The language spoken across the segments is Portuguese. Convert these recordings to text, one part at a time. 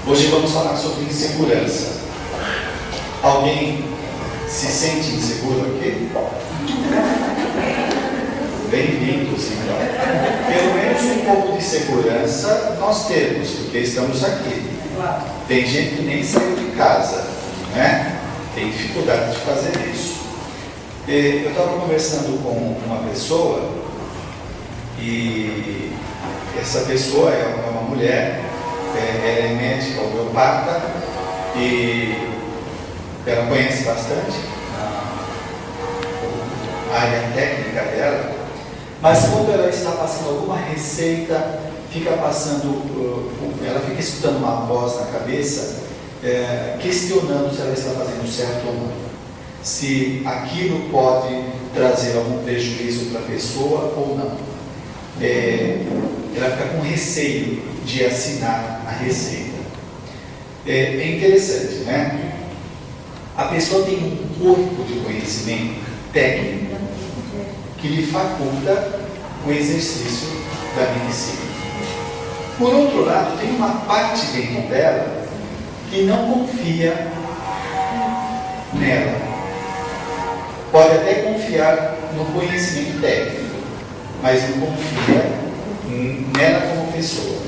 Hoje vamos falar sobre insegurança. Alguém se sente inseguro aqui? Bem-vindos, então. Pelo menos um pouco de segurança nós temos, porque estamos aqui. Tem gente que nem saiu de casa, né? Tem dificuldade de fazer isso. Eu estava conversando com uma pessoa e essa pessoa é uma mulher, ela é médica homeopata e ela conhece bastante a área técnica dela, mas quando ela está passando alguma receita, ela fica escutando uma voz na cabeça, questionando se ela está fazendo certo ou não, se aquilo pode trazer algum prejuízo para a pessoa ou não. Ela fica com receio de assinar a receita. É interessante, né? A pessoa tem um corpo de conhecimento técnico que lhe faculta o exercício da medicina. Por outro lado, tem uma parte dentro dela que não confia nela. Pode até confiar no conhecimento técnico, mas não confia nela como pessoa,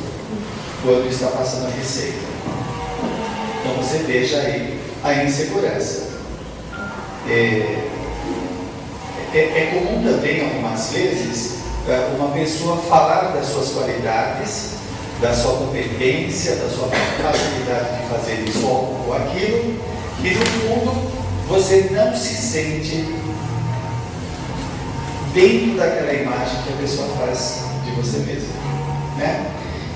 quando está passando a receita. Então você veja aí a insegurança. É comum também, algumas vezes, uma pessoa falar das suas qualidades, da sua competência, da sua facilidade de fazer isso ou aquilo, e no fundo você não se sente dentro daquela imagem que a pessoa faz de você mesmo, né?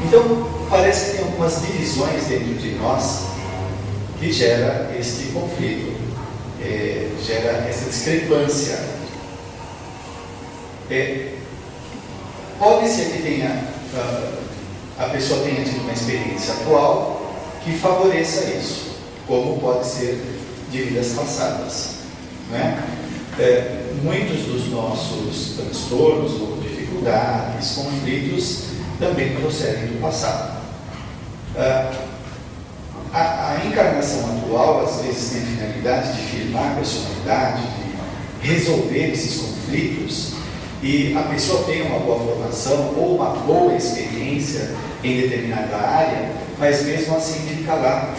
Então, parece que tem algumas divisões dentro de nós que gera este conflito, gera essa discrepância. Pode ser que a pessoa tenha tido uma experiência atual que favoreça isso, como pode ser de vidas passadas, né? Muitos dos nossos transtornos ou dificuldades, conflitos, também procedem do passado. A encarnação atual, às vezes, tem a finalidade de firmar a personalidade, de resolver esses conflitos, e a pessoa tem uma boa formação ou uma boa experiência em determinada área, mas mesmo assim fica lá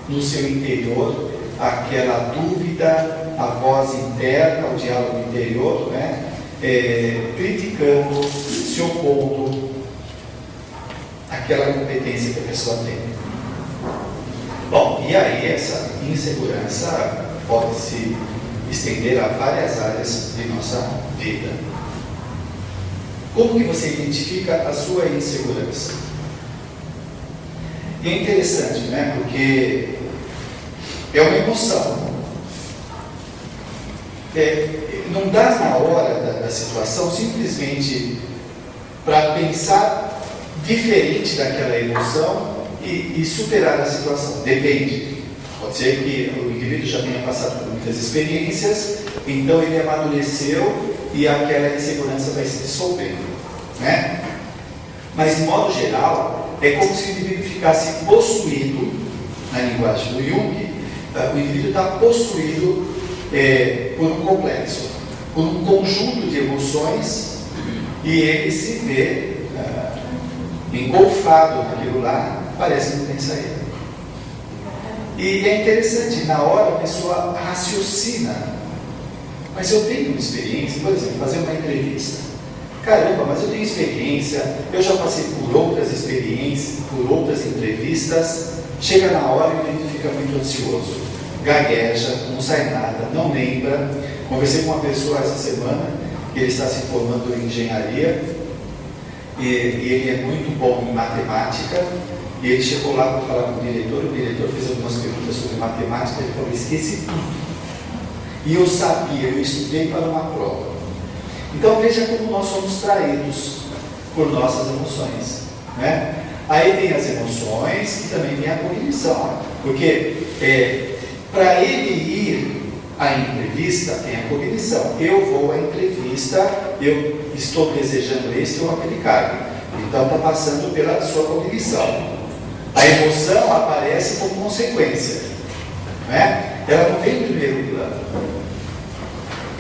no seu interior aquela dúvida, a voz interna, o diálogo interior, né? Criticando, se opondo àquela competência que a pessoa tem. Bom, e aí essa insegurança pode se estender a várias áreas de nossa vida. Como que você identifica a sua insegurança? E é interessante, né? Porque é uma emoção. Não dá na hora da situação simplesmente para pensar diferente daquela emoção e superar a situação. Depende. Pode ser que o indivíduo já tenha passado por muitas experiências, então ele amadureceu e aquela insegurança vai se dissolvendo, né? Mas, de modo geral, é como se o indivíduo ficasse possuído, na linguagem do Jung, o indivíduo está possuído por um complexo, por um conjunto de emoções, e ele se vê engolfado naquilo lá, parece que não tem saída. E é interessante, na hora a pessoa raciocina, mas eu tenho uma experiência, por exemplo, fazer uma entrevista. Caramba, mas eu tenho experiência, eu já passei por outras experiências, por outras entrevistas. Chega na hora e o indivíduo fica muito ansioso, gagueja, não sai nada, não lembra. Conversei com uma pessoa essa semana, que ele está se formando em engenharia, e ele é muito bom em matemática, e ele chegou lá para falar com o diretor fez algumas perguntas sobre matemática, ele falou, esqueci tudo. E eu sabia, eu estudei para uma prova. Então veja como nós somos traídos por nossas emoções, né? Aí tem as emoções e também tem a cognição, porque para ele ir à entrevista tem a cognição. Eu vou à entrevista, eu estou desejando este ou aquele cargo, então está passando pela sua cognição. A emoção aparece como consequência, não é? Ela não vem em primeiro plano.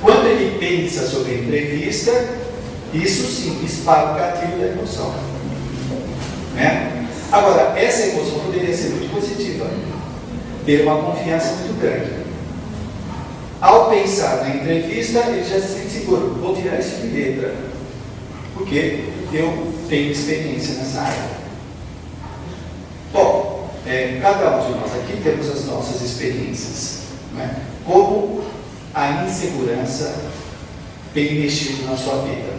Quando ele pensa sobre a entrevista, isso sim dispara o gatilho da emoção, né? Agora, essa emoção poderia ser muito positiva, ter uma confiança muito grande. Ao pensar na entrevista, ele já se sente seguro, vou tirar isso de letra, porque eu tenho experiência nessa área. Bom, cada um de nós aqui temos as nossas experiências, né? Como a insegurança tem mexido na sua vida.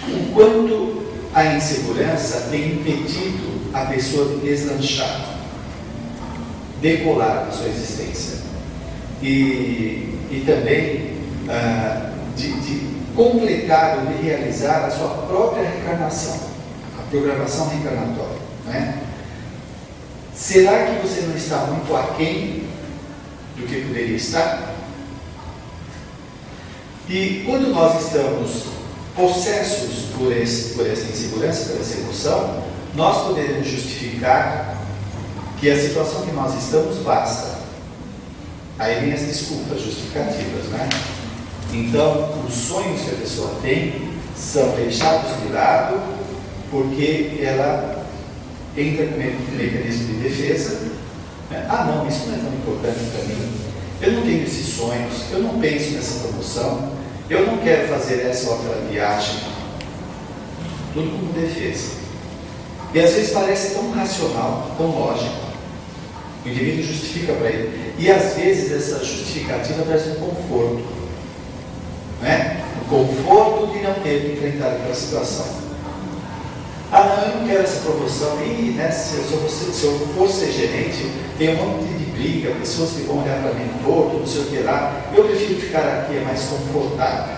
O quanto a insegurança tem impedido a pessoa de deslanchar, decolar na sua existência e também de completar ou de realizar a sua própria reencarnação, a programação reencarnatória, né? Será que você não está muito aquém do que poderia estar? E quando nós estamos possessos por essa insegurança, por essa emoção, nós podemos justificar que a situação que nós estamos basta. Aí vem as desculpas justificativas, né? Então, os sonhos que a pessoa tem são deixados de lado porque ela entra com um mecanismo de defesa. Ah, não, isso não é tão importante para mim. Eu não tenho esses sonhos, eu não penso nessa promoção, eu não quero fazer essa ou aquela viagem. Tudo como defesa. E às vezes parece tão racional, tão lógico. O indivíduo justifica para ele. E às vezes essa justificativa traz um conforto, né? O conforto de não ter que enfrentar aquela situação. Ah, não, eu não quero essa promoção. E, né, se eu for ser gerente, tem um monte de briga, pessoas que vão olhar para mim torto, não sei o que lá. Eu prefiro ficar aqui, é mais confortável.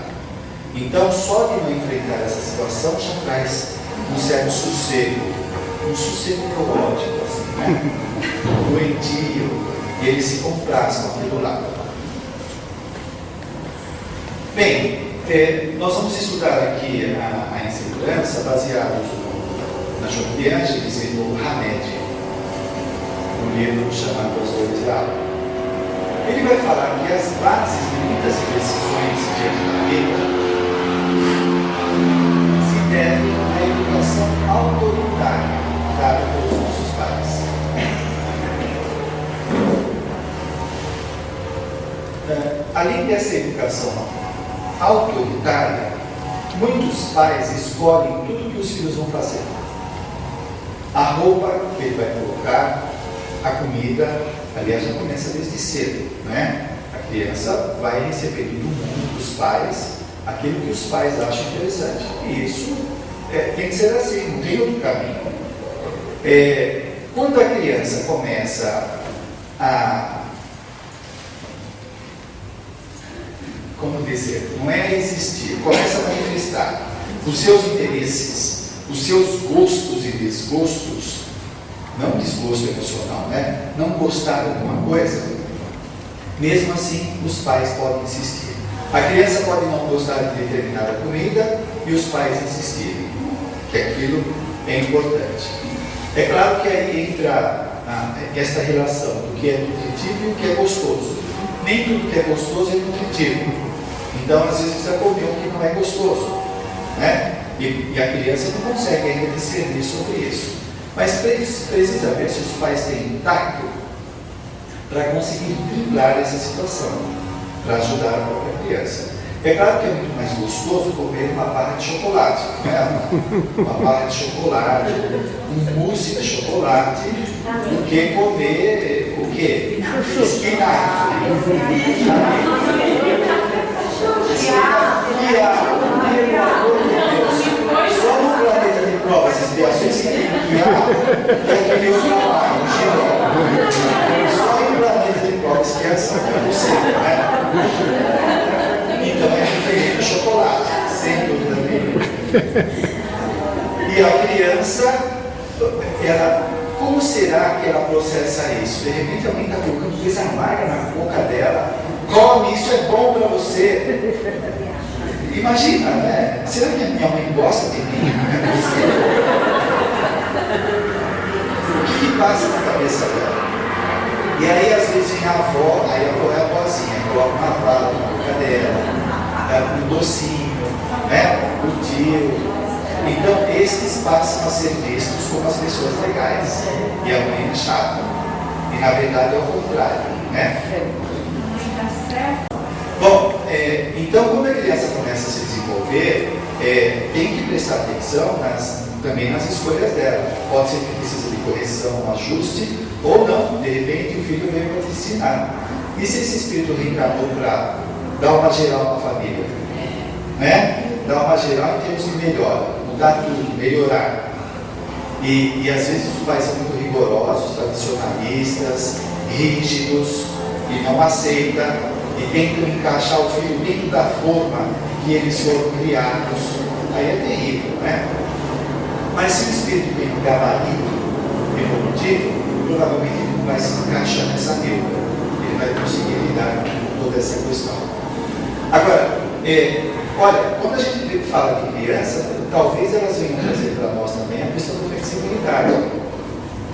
Então, só de não enfrentar essa situação já traz um certo sossego, um sossego psicológico, assim, né? Doentio, e ele se compraz com aquilo lá. Bem, nós vamos estudar aqui a insegurança baseados na João de Ângeles e no Hamed, um livro chamado As Dores da Alma. Ele vai falar que as bases de muitas decisões diante da vida se devem à educação autoritária dada pelos nossos pais. Além dessa educação autoritária, muitos pais escolhem tudo que os filhos vão fazer. A roupa que ele vai colocar, a comida, aliás, já começa desde cedo, né? A criança vai recebendo do mundo dos pais aquilo que os pais acham interessante. E isso tem que ser assim, não tem outro caminho. Quando a criança começa a, como dizer, não é existir, começa a manifestar os seus interesses, os seus gostos e desgostos, não desgosto emocional, né? Não gostar de alguma coisa, mesmo assim os pais podem insistir. A criança pode não gostar de determinada comida e os pais insistirem que aquilo é importante. É claro que aí entra esta relação do que é nutritivo e o que é gostoso. Nem tudo que é gostoso é nutritivo. Então, às vezes, precisa comer o que não é gostoso, né? E a criança não consegue ainda discernir sobre isso. Mas precisa ver se os pais têm tato para conseguir driblar essa situação, para ajudar a própria criança. É claro que é muito mais gostoso comer uma barra de chocolate, né? Uma barra de chocolate, um mousse de chocolate, do que comer o quê? Espinafre. Só no planeta de provas e expiações que tem aquele outro trabalho, só no planeta de provas e expiação que é possível, né? Então é diferente do chocolate, sem dúvida nenhuma. E a criança, como será que ela processa isso? De repente alguém está colocando coisa amarga na boca dela, come, isso é bom para você. Imagina, né? Será que a minha mãe gosta de mim? passam a ser vistos como as pessoas legais. E a mãe é chata. E na verdade é o contrário, né? Bom, então quando a criança começa a se desenvolver, tem que prestar atenção também nas escolhas dela. Pode ser que precise de correção, um ajuste, ou não. De repente o filho veio para te ensinar. E se esse espírito reencarnou para dar uma geral na família? Né? Dar uma geral em termos de melhora, mudar tudo, melhorar. E às vezes os pais são muito rigorosos, tradicionalistas, rígidos, e não aceitam, e tentam encaixar o filho dentro da forma que eles foram criados. Aí é terrível, né? Mas se o espírito tem um gabarito evolutivo, provavelmente ele não vai se encaixar nessa neura. Ele vai conseguir lidar com toda essa questão. Agora, olha, quando a gente fala de criança, talvez elas venham trazer para nós também a questão da flexibilidade.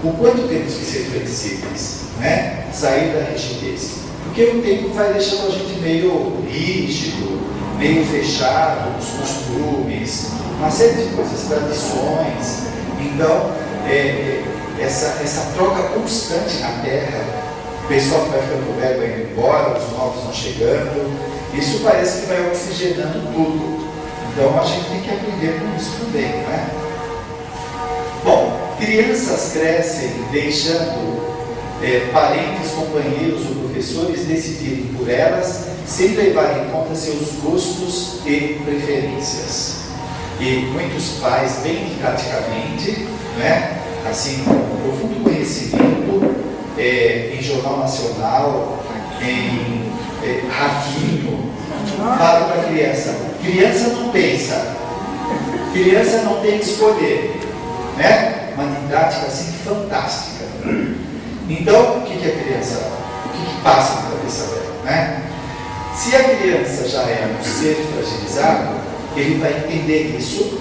O quanto temos que ser flexíveis, né? Sair da rigidez. Porque o tempo vai deixando a gente meio rígido, meio fechado, os costumes, uma série de coisas, tradições. Então, essa troca constante na Terra, o pessoal que vai ficando velho vai indo embora, os novos vão chegando, isso parece que vai oxigenando tudo. Então a gente tem que aprender com isso também, né? Bom, crianças crescem deixando parentes, companheiros ou professores decidirem por elas, sem levar em conta seus gostos e preferências. E muitos pais, bem didaticamente, né, assim, com profundo conhecimento, em jornal nacional, em ratinho, falam para a criança: criança não pensa, criança não tem que escolher, né? Uma didática assim fantástica. Então, o que a criança, o que passa na cabeça dela, né? Se a criança já é um ser fragilizado, ele vai entender isso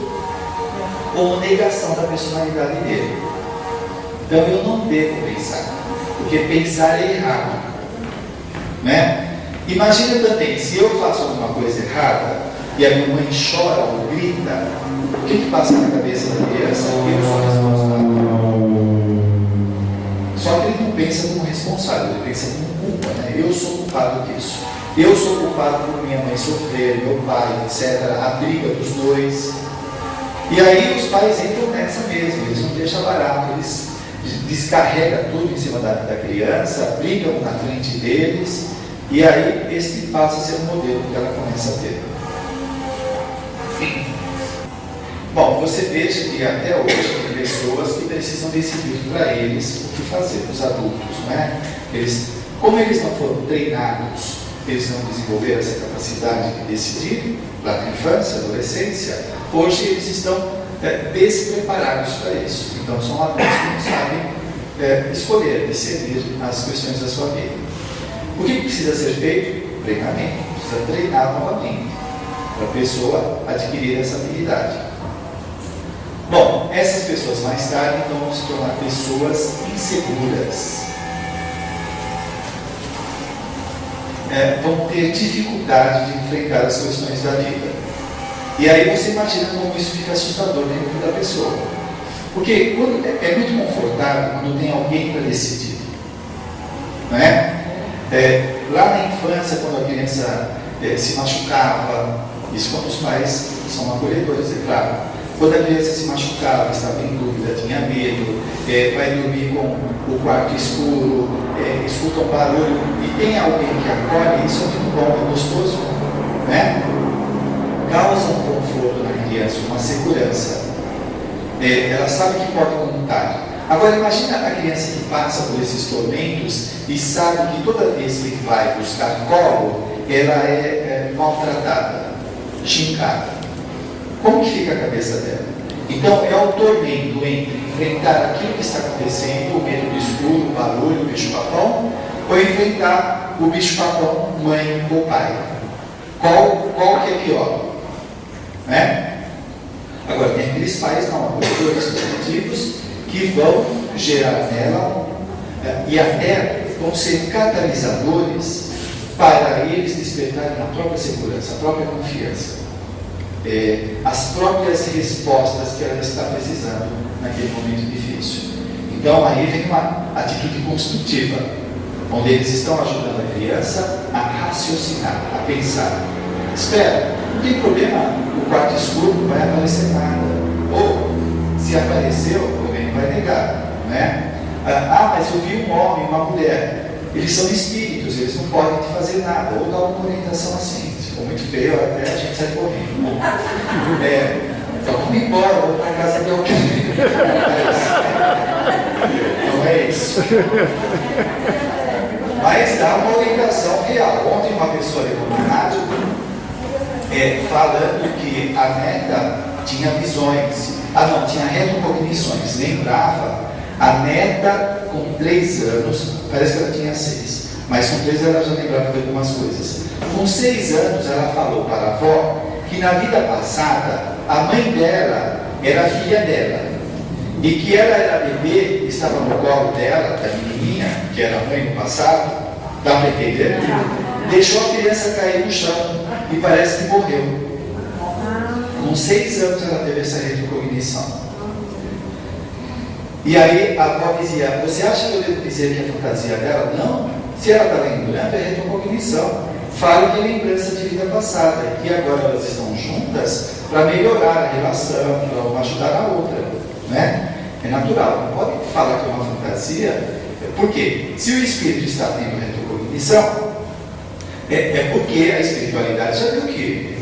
como negação da personalidade dele. Então eu não devo pensar, porque pensar é errado, né? Imagina também, se eu faço alguma coisa errada e a minha mãe chora ou grita, o que passa na cabeça da criança? Eu sou responsável. Só que ele não pensa como responsável, ele pensa como culpa, né? Eu sou culpado disso. Eu sou culpado por minha mãe sofrer, meu pai, etc. A briga dos dois. E aí os pais entram nessa mesmo, eles não deixam barato, eles descarregam tudo em cima da criança, brigam na frente deles, e aí esse passa a ser o modelo que ela começa a ter. Bom, você veja que até hoje tem pessoas que precisam decidir para eles o que fazer, os adultos, né? Como eles não foram treinados, eles não desenvolveram essa capacidade de decidir lá na infância, adolescência, hoje eles estão despreparados para isso. Então são adultos que não sabem escolher, decidir as questões da sua vida. O que precisa ser feito? Treinamento. Precisa treinar novamente para a pessoa adquirir essa habilidade. Bom, essas pessoas mais tarde então vão se tornar pessoas inseguras. Vão ter dificuldade de enfrentar as questões da vida. E aí você imagina como isso fica assustador dentro da pessoa. Porque é muito confortável quando tem alguém para decidir. Não é? Lá na infância, quando a criança se machucava, isso quando os pais são acolhedores, é claro. Quando a criança se machucava, estava em dúvida, tinha medo, vai dormir com o quarto escuro, escuta um barulho e tem alguém que acolhe, isso é muito bom, é gostoso, né? Causa um conforto na criança, uma segurança. Ela sabe que pode contar. Agora imagina a criança que passa por esses tormentos e sabe que toda vez que vai buscar colo, ela é maltratada, xingada. Como que fica a cabeça dela? Então é o tormento entre enfrentar aquilo que está acontecendo, o medo do escuro, o barulho, o bicho-papão, ou enfrentar o bicho-papão, mãe ou pai. Qual que é pior? Né? Agora tem aqueles pais não acolhedores positivos que vão gerar nela e até vão ser catalisadores para eles despertarem a própria segurança, a própria confiança. as próprias respostas que ela está precisando naquele momento difícil. Então aí vem uma atitude construtiva, onde eles estão ajudando a criança a raciocinar, a pensar. Espera, não tem problema, o quarto escuro não vai aparecer nada. Ou, se apareceu, alguém vai negar, né? Mas eu vi um homem, uma mulher. Eles são espíritos, eles não podem te fazer nada. Ou dar uma orientação assim. Se for muito feio, até a gente sai correndo. Então vamos embora, vamos para a casa de alguém. Não é isso. Mas dá uma orientação real. Ontem uma pessoa ligou na rádio falando que a neta tinha visões. Tinha retrocognições. Lembrava, a neta com 3 anos, parece que ela tinha 6, mas com 3 ela já lembrava de algumas coisas. Com 6 anos ela falou para a avó que na vida passada a mãe dela era filha dela. E que ela era bebê, estava no colo dela, da menininha, que era a mãe no passado, dá para entender? Deixou a criança cair no chão e parece que morreu. Com 6 anos ela teve essa retrocognição. E aí a avó dizia, você acha que eu devo dizer que é fantasia dela? Não, se ela está lembrando, é retrocognição. Fale que é lembrança de vida passada, que agora elas estão juntas para melhorar a relação, para uma ajudar a outra, né? É natural, não pode falar que é uma fantasia, porque se o espírito está tendo retrocognição, é porque a espiritualidade já viu que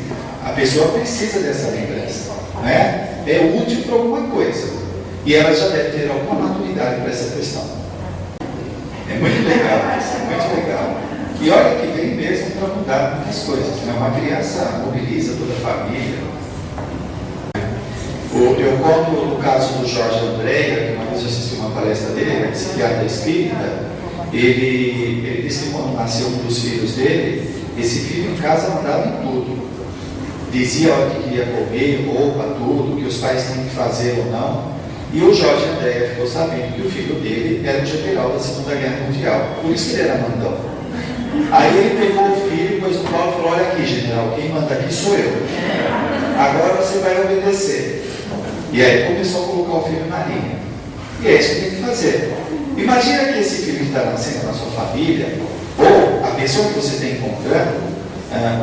a pessoa precisa dessa lembrança, né? É útil para alguma coisa, e ela já deve ter alguma maturidade para essa questão. É muito legal, muito legal. E olha que vem mesmo para mudar muitas coisas, né? Uma criança mobiliza toda a família. Eu conto no caso do Jorge Andréia, que uma vez eu assisti uma palestra dele, ele é psiquiatra espírita. Ele disse que quando nasceu um dos filhos dele, esse filho em casa mandava em tudo. Dizia o que queria comer, roupa, tudo, que os pais tinham que fazer ou não. E o Jorge Andréia ficou sabendo que o filho dele era um general da Segunda Guerra Mundial. Por isso que ele era mandão. Aí ele pegou o filho, pôs no colo e falou, olha aqui, general, quem manda aqui sou eu. Agora você vai obedecer. E aí começou a colocar o filho na linha. E é isso que tem que fazer. Imagina que esse filho que está nascendo na sua família, ou a pessoa que você está encontrando,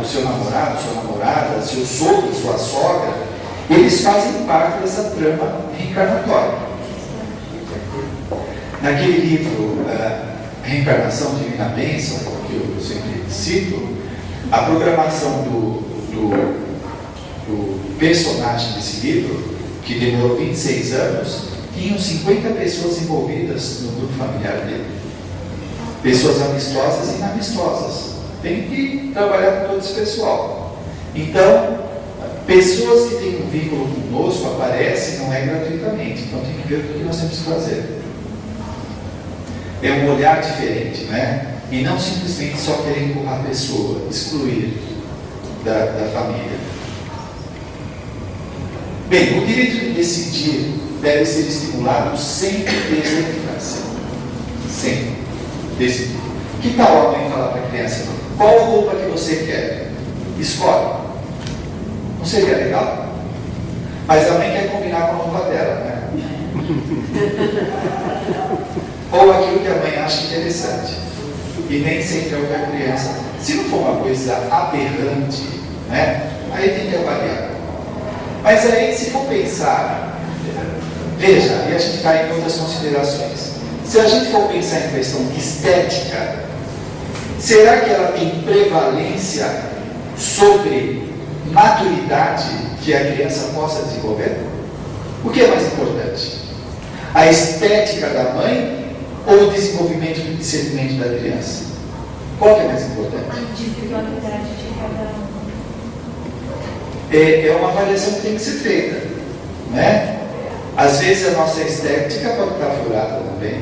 o seu namorado, sua namorada, seu sogro, sua sogra, eles fazem parte dessa trama reencarnatória. Naquele livro, Reencarnação Divina Bênção, que eu sempre cito, a programação do personagem desse livro, que demorou 26 anos, tinham 50 pessoas envolvidas no grupo familiar dele. Pessoas amistosas e inamistosas. Tem que trabalhar com todo esse pessoal. Então, pessoas que têm um vínculo conosco aparecem, não é gratuitamente. Então tem que ver o que nós temos que fazer. É um olhar diferente, né? E não simplesmente só querer empurrar a pessoa, excluir da família. Bem, o direito de decidir deve ser estimulado sempre desde a infância. Sempre. Decidir. Que tal a mãe falar para a criança, qual roupa que você quer? Escolhe. Não seria legal? Mas a mãe quer combinar com a roupa dela, né? Ou aquilo que a mãe acha interessante. E nem sempre é o que a criança. Se não for uma coisa aberrante, né? Aí tem que avaliar. Mas aí, se for pensar, veja, e a gente cai em outras considerações. Se a gente for pensar em questão de estética, será que ela tem prevalência sobre maturidade que a criança possa desenvolver? O que é mais importante? A estética da mãe ou o desenvolvimento do discernimento da criança? Qual que é mais importante? A individualidade de cada um. É uma avaliação que tem que ser feita, né? Às vezes a nossa estética pode estar furada também.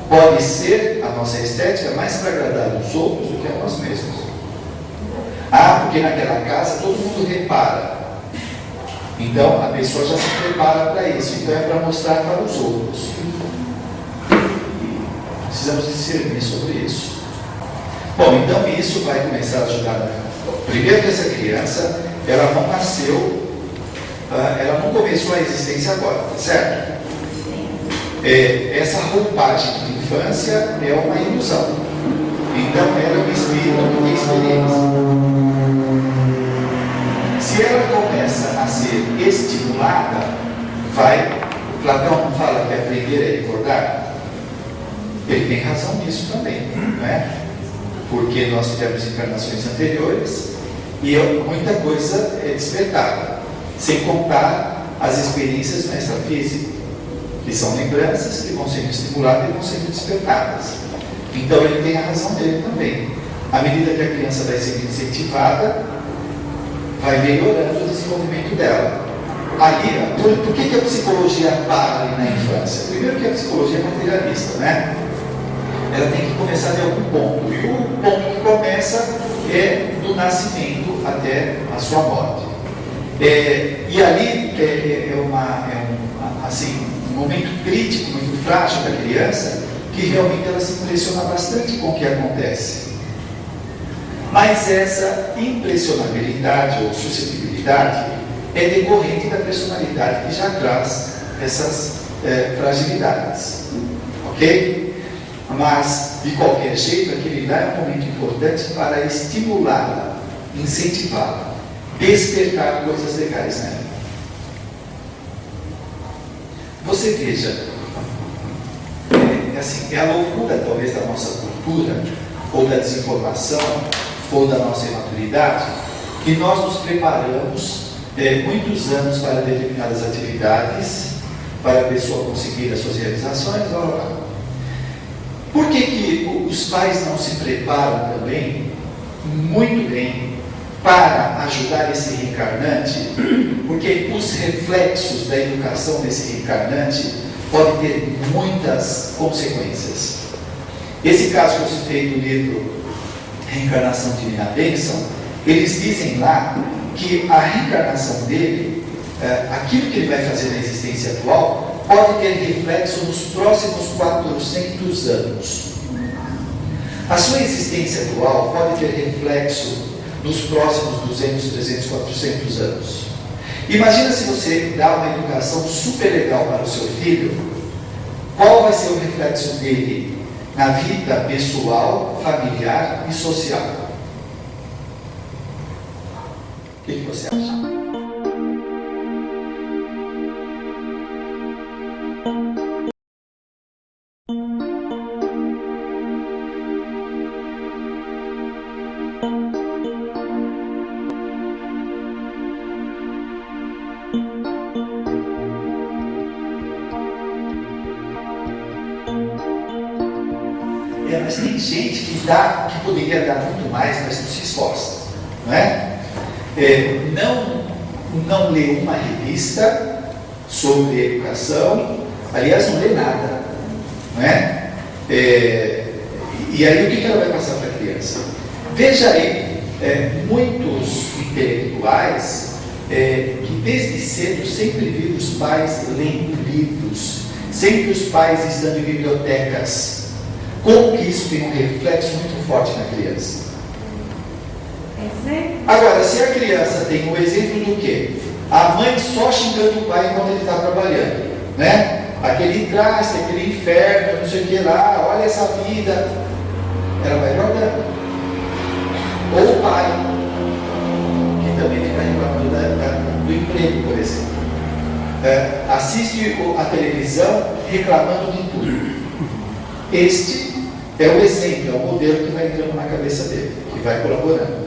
Pode ser a nossa estética mais para agradar os outros do que a nós mesmos. Porque naquela casa todo mundo repara. Então a pessoa já se prepara para isso. Então é para mostrar para os outros. Precisamos discernir sobre isso. Bom, então isso vai começar a ajudar Primeiro que essa criança, ela não nasceu, ela não começou a existência agora, tá certo? Essa roupagem de infância é uma ilusão. Então ela é um espírito que tem experiência. Se ela começa a ser estimulada, Platão não fala que aprender é recordar? Ele tem razão nisso também, não é? Porque nós tivemos encarnações anteriores e muita coisa é despertada, sem contar as experiências no extrafísico, que são lembranças que vão sendo estimuladas e vão sendo despertadas. Então ele tem a razão dele também. À medida que a criança vai sendo incentivada, vai melhorando o desenvolvimento dela. Ali, por que a psicologia para ali na infância? Primeiro que a psicologia é materialista, né? Ela tem que começar de algum ponto. E o ponto que começa é do nascimento até a sua morte. E ali um momento crítico, muito frágil da criança, que realmente ela se impressiona bastante com o que acontece. Mas essa impressionabilidade ou suscetibilidade é decorrente da personalidade que já traz essas fragilidades. Ok? Mas, de qualquer jeito, aquele lá é um momento importante para estimulá-la, incentivá-la, despertar coisas legais nela. Você veja, é a loucura talvez da nossa cultura, ou da desinformação, ou da nossa imaturidade, que nós nos preparamos muitos anos para determinadas atividades, para a pessoa conseguir as suas realizações, blá, blá, blá. Por que os pais não se preparam também, muito bem, para ajudar esse reencarnante? Porque os reflexos da educação desse reencarnante podem ter muitas consequências. Esse caso que eu citei do livro Reencarnação Divina Bênção, eles dizem lá que a reencarnação dele, aquilo que ele vai fazer na existência atual, pode ter reflexo nos próximos 400 anos. A sua existência atual pode ter reflexo nos próximos 200, 300, 400 anos. Imagina se você dá uma educação super legal para o seu filho, qual vai ser o reflexo dele na vida pessoal, familiar e social? O que você acha? Mas tem gente que poderia dar muito mais, mas não se esforça, não é? Não lê uma revista sobre educação, aliás, não lê nada, não é? E aí o que ela vai passar para a criança? Veja aí, muitos intelectuais que desde cedo sempre viram os pais lendo livros, sempre os pais estando em bibliotecas. Como que isso tem um reflexo muito forte na criança? Agora, se a criança tem um exemplo do quê? A mãe só xingando o pai enquanto ele está trabalhando, né? Aquele traste, aquele inferno, não sei o que lá, olha essa vida. Ela vai guardando. Ou o pai, que também fica reclamando do emprego, por exemplo. Assiste a televisão reclamando de tudo. Este é o exemplo, é o modelo que vai entrando na cabeça dele, que vai colaborando.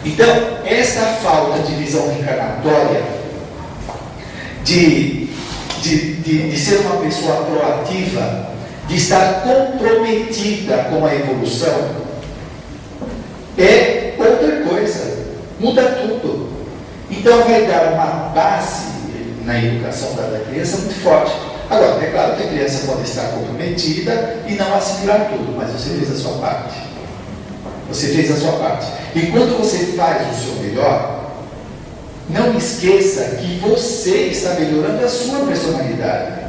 Então, esta falta de visão reencarnatória, de ser uma pessoa proativa, de estar comprometida com a evolução, é outra coisa, muda tudo. Então, vai dar uma base na educação da criança muito forte. Agora, é claro que a criança pode estar comprometida e não assimilar tudo, mas você fez a sua parte. Você fez a sua parte. E quando você faz o seu melhor, não esqueça que você está melhorando a sua personalidade.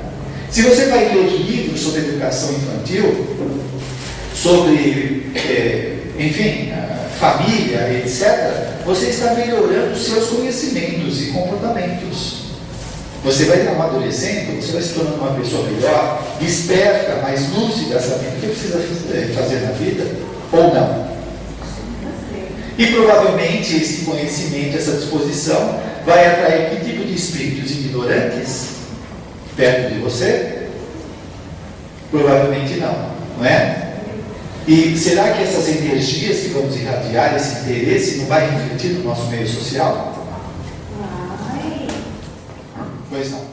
Se você vai ler livros sobre educação infantil, sobre enfim, família, etc., você está melhorando os seus conhecimentos e comportamentos. Você vai amadurecendo, você vai se tornando uma pessoa melhor, desperta, mais lúcida, sabendo o que precisa fazer na vida, ou não. E provavelmente esse conhecimento, essa disposição, vai atrair que tipo de espíritos ignorantes perto de você? Provavelmente não, não é? E será que essas energias que vamos irradiar, esse interesse, não vai refletir no nosso meio social? Pois não.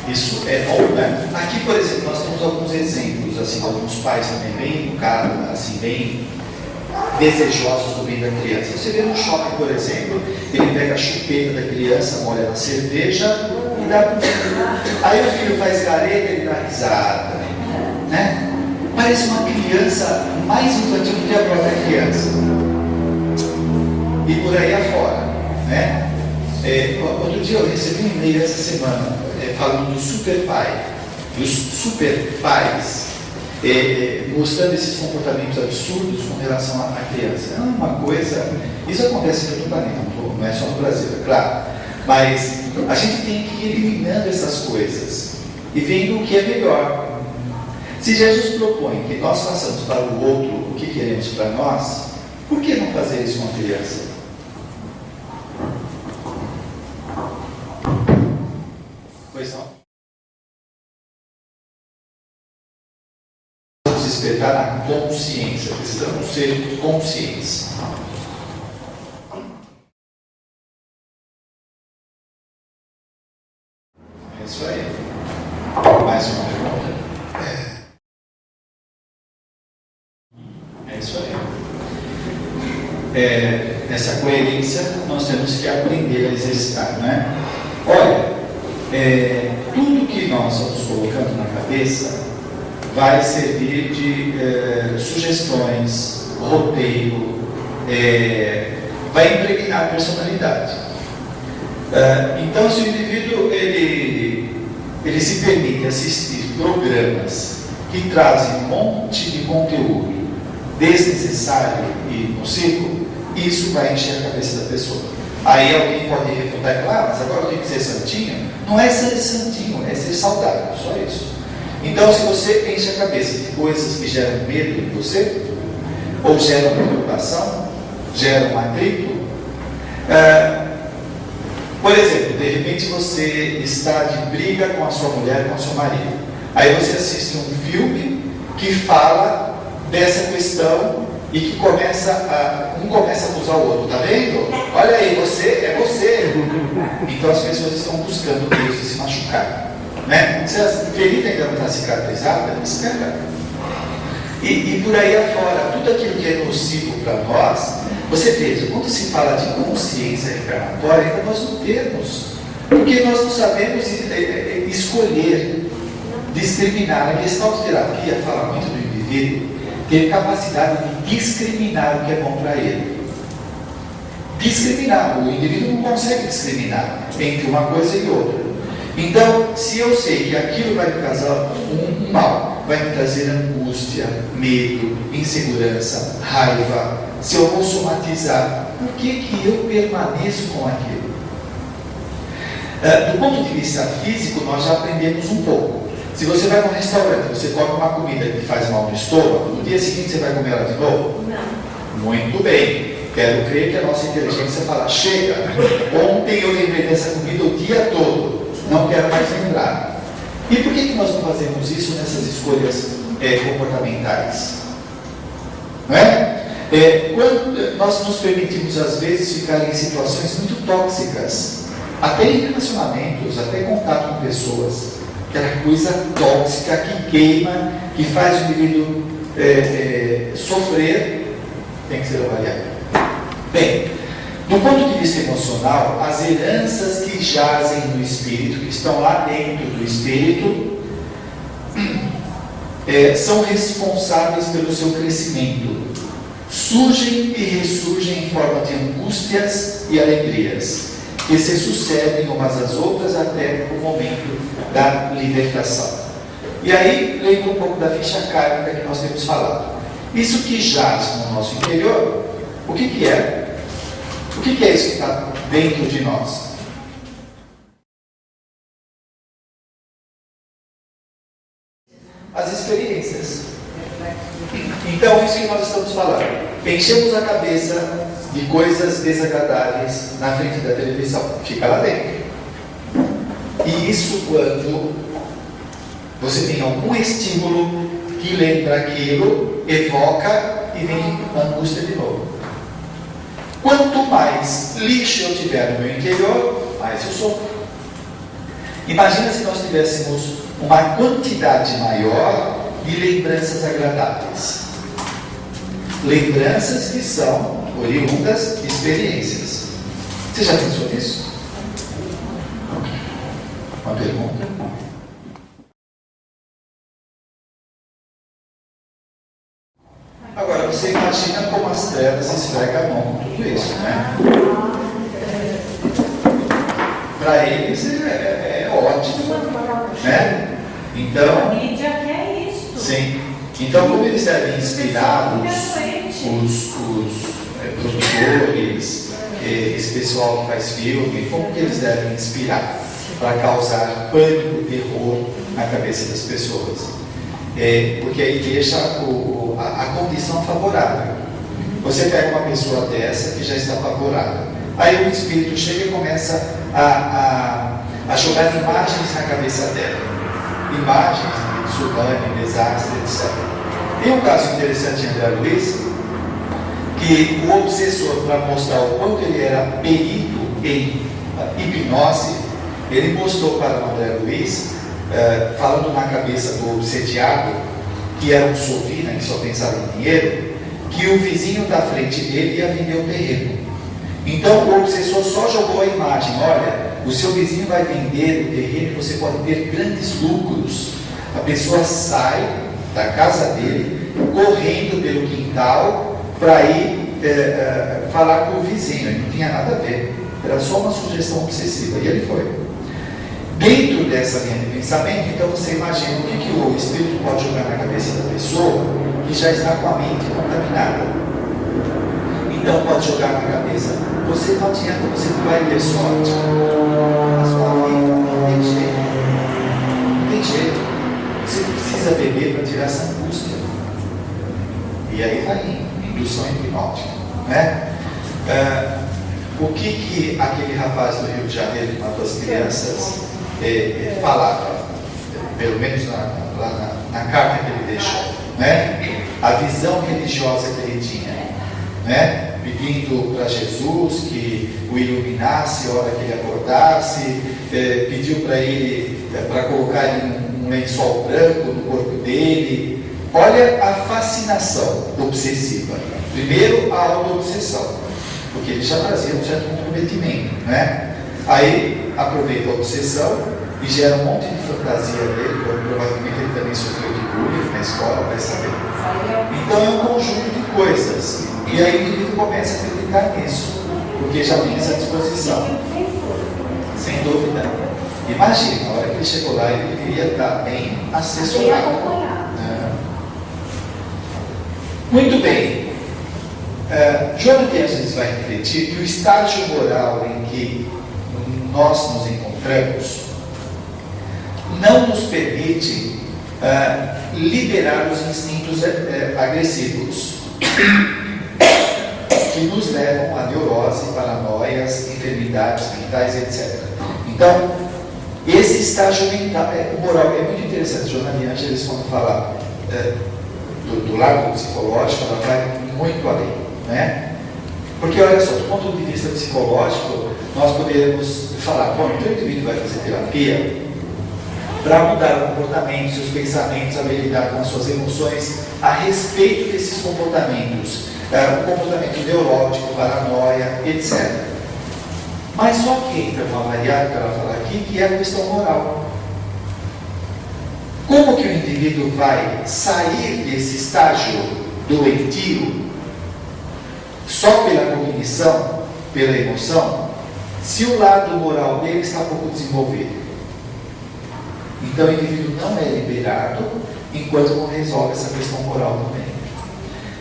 Isso é bom, né? Aqui, por exemplo, nós temos alguns exemplos, assim, de alguns pais também bem educados, assim, bem desejosos do bem da criança. Você vê no shopping, por exemplo, ele pega a chupeta da criança, molha na cerveja e dá para o filho. Aí o filho faz careta e ele dá risada, né? Parece uma criança mais infantil do que a própria criança. E por aí afora, né? Outro dia eu recebi um e-mail essa semana falando do super pai, dos super pais, mostrando esses comportamentos absurdos com relação à criança. É uma coisa, isso acontece em todo o planeta, não é só no Brasil, é claro, mas a gente tem que ir eliminando essas coisas e vendo o que é melhor. Se Jesus propõe que nós façamos para o outro o que queremos para nós, por que não fazer isso com a criança? Pois não. Vamos despertar a consciência, precisamos ser conscientes. É isso aí. Mais uma pergunta? É isso aí. Essa coerência nós temos que aprender a exercitar, não é? Olha, tudo que nós estamos colocando na cabeça vai servir de sugestões, roteiro, vai impregnar a personalidade. Então, se o indivíduo ele se permite assistir programas que trazem um monte de conteúdo desnecessário e nocivo, isso vai encher a cabeça da pessoa. Aí alguém pode refutar e falar, mas agora tem que ser santinho? Não é ser santinho, é ser saudável, só isso. Então, se você enche a cabeça de coisas que geram medo em você, ou geram preocupação, geram atrito, por exemplo, de repente você está de briga com a sua mulher, com o seu marido. Aí você assiste um filme que fala dessa questão e que um começa a acusar o outro. Tá vendo? Olha aí, é você. Então as pessoas estão buscando meios de se machucar. Né? Se a ferida ainda não está cicatrizada, espera. E por aí afora, tudo aquilo que é nocivo para nós, você veja, quando se fala de consciência encarnatória, ainda nós não temos. Porque nós não sabemos escolher, discriminar. A gestalterapia fala muito do indivíduo ter capacidade de discriminar o que é bom para ele. Discriminar. O indivíduo não consegue discriminar entre uma coisa e outra. Então, se eu sei que aquilo vai me causar um mal, vai me trazer angústia, medo, insegurança, raiva, se eu vou somatizar, por que eu permaneço com aquilo? Do ponto de vista físico, nós já aprendemos um pouco. Se você vai num restaurante, você come uma comida que faz mal no estômago, no dia seguinte você vai comer ela de novo? Não. Muito bem. Quero crer que a nossa inteligência fala, chega, ontem eu lembrei dessa comida o dia todo, não quero mais lembrar. E por que nós não fazemos isso nessas escolhas comportamentais? Não é? Quando nós nos permitimos às vezes ficar em situações muito tóxicas, até em relacionamentos, até contato com pessoas, aquela coisa tóxica que queima, que faz o indivíduo sofrer, tem que ser avaliado. Bem, do ponto de vista emocional, as heranças que jazem no espírito, que estão lá dentro do espírito, são responsáveis pelo seu crescimento. Surgem e ressurgem em forma de angústias e alegrias, que se sucedem umas às outras até o momento da libertação. E aí, lembra um pouco da ficha kármica que nós temos falado. Isso que jaz no nosso interior, o que que é? O que que é isso que está dentro de nós? As experiências. Então, isso que nós estamos falando. Enchemos a cabeça de coisas desagradáveis na frente da televisão. Fica lá dentro. E isso quando você tem algum estímulo que lembra aquilo, evoca e vem a angústia de novo. Quanto mais lixo eu tiver no meu interior, mais eu sofro. Imagina se nós tivéssemos uma quantidade maior de lembranças agradáveis. Lembranças que são oriundas de experiências. Você já pensou nisso? Uma pergunta? Agora, você imagina como as trevas esfregam a mão com tudo isso, né? Para eles é ótimo, né? Então, a mídia quer isso. Sim. Então, como eles devem inspirar os produtores, esse pessoal que faz filme, como que eles devem inspirar para causar pânico, terror na cabeça das pessoas? Porque aí deixa a condição favorável. Você pega uma pessoa dessa que já está favorável. Aí o espírito chega e começa a jogar imagens na cabeça dela. Imagens de tsunami, desastre, etc. Tem um caso interessante de André Luiz, que o obsessor, para mostrar o quanto ele era perito em hipnose, ele mostrou para o André Luiz, falando na cabeça do obsediado, que era um sovina, que só pensava em dinheiro, que o vizinho da frente dele ia vender o terreno. Então o obsessor só jogou a imagem: olha, o seu vizinho vai vender o terreno e você pode ter grandes lucros. A pessoa sai da casa dele, correndo pelo quintal, para ir falar com o vizinho. E não tinha nada a ver, era só uma sugestão obsessiva. E ele foi. Dentro dessa linha de pensamento, então você imagina o que o espírito pode jogar na cabeça da pessoa que já está com a mente contaminada. Então pode jogar na cabeça: você não adianta, você não vai ter sorte. A sua vida não tem jeito. Não tem jeito. Você precisa beber para tirar essa angústia. E aí vai indo, indução hipnótica. Né? O que aquele rapaz do Rio de Janeiro que matou as crianças falava, pelo menos na carta que ele deixou, né? A visão religiosa que ele tinha, né? Pedindo para Jesus que o iluminasse a hora que ele acordasse, pediu para ele, para colocar ele um lençol branco no corpo dele. Olha a fascinação obsessiva. Primeiro, a auto-obsessão, porque ele já trazia um certo comprometimento, né? Aí aproveita a obsessão e gera um monte de fantasia dele, provavelmente ele também sofreu de bullying na escola, vai saber. Então é um conjunto de coisas. E aí o indivíduo começa a acreditar nisso, porque já tem essa disposição. Sem dúvida. Imagina, a hora que ele chegou lá, ele deveria estar bem assessorado. Muito bem. Joana de Ângeles vai refletir que o estágio moral em que nós nos encontramos não nos permite liberar os instintos agressivos que nos levam a neurose, paranoias, enfermidades mentais, etc. Então, esse estágio mental, moral é muito interessante. Joana de Ângeles, quando fala do lado psicológico, ela vai muito além, né? Porque, olha só, do ponto de vista psicológico, nós podemos falar: bom, então o indivíduo vai fazer terapia para mudar o comportamento, seus pensamentos, saber lidar com as suas emoções a respeito desses comportamentos, o comportamento neurótico, paranoia, etc. Mas só que entra uma variável que ela fala aqui, que é a questão moral. Como que o indivíduo vai sair desse estágio doentio só pela cognição, pela emoção, se o lado moral dele está pouco desenvolvido? Então o indivíduo não é liberado enquanto não resolve essa questão moral também.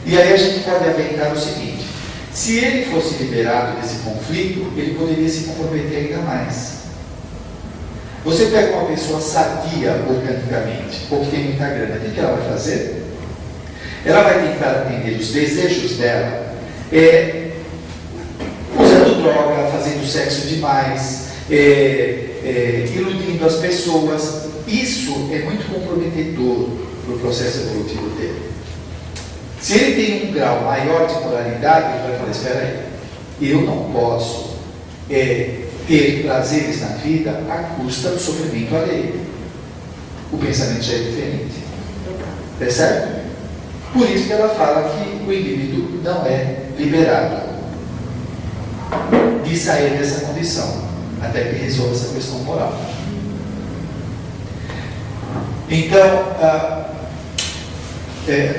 E aí a gente pode aventar o seguinte: se ele fosse liberado desse conflito, ele poderia se comprometer ainda mais. Você pega uma pessoa sadia organicamente, ou que tem muita grana, o que ela vai fazer? Ela vai tentar atender os desejos dela, usando droga, fazendo sexo demais, iludindo as pessoas. Isso é muito comprometedor para o processo evolutivo dele. Se ele tem um grau maior de moralidade, ele vai falar: espera aí, eu não posso ter prazeres na vida à custa do sofrimento alheio. O pensamento já é diferente. Percebe? Por isso que ela fala que o indivíduo não é liberado de sair dessa condição, até que resolva essa questão moral. Então,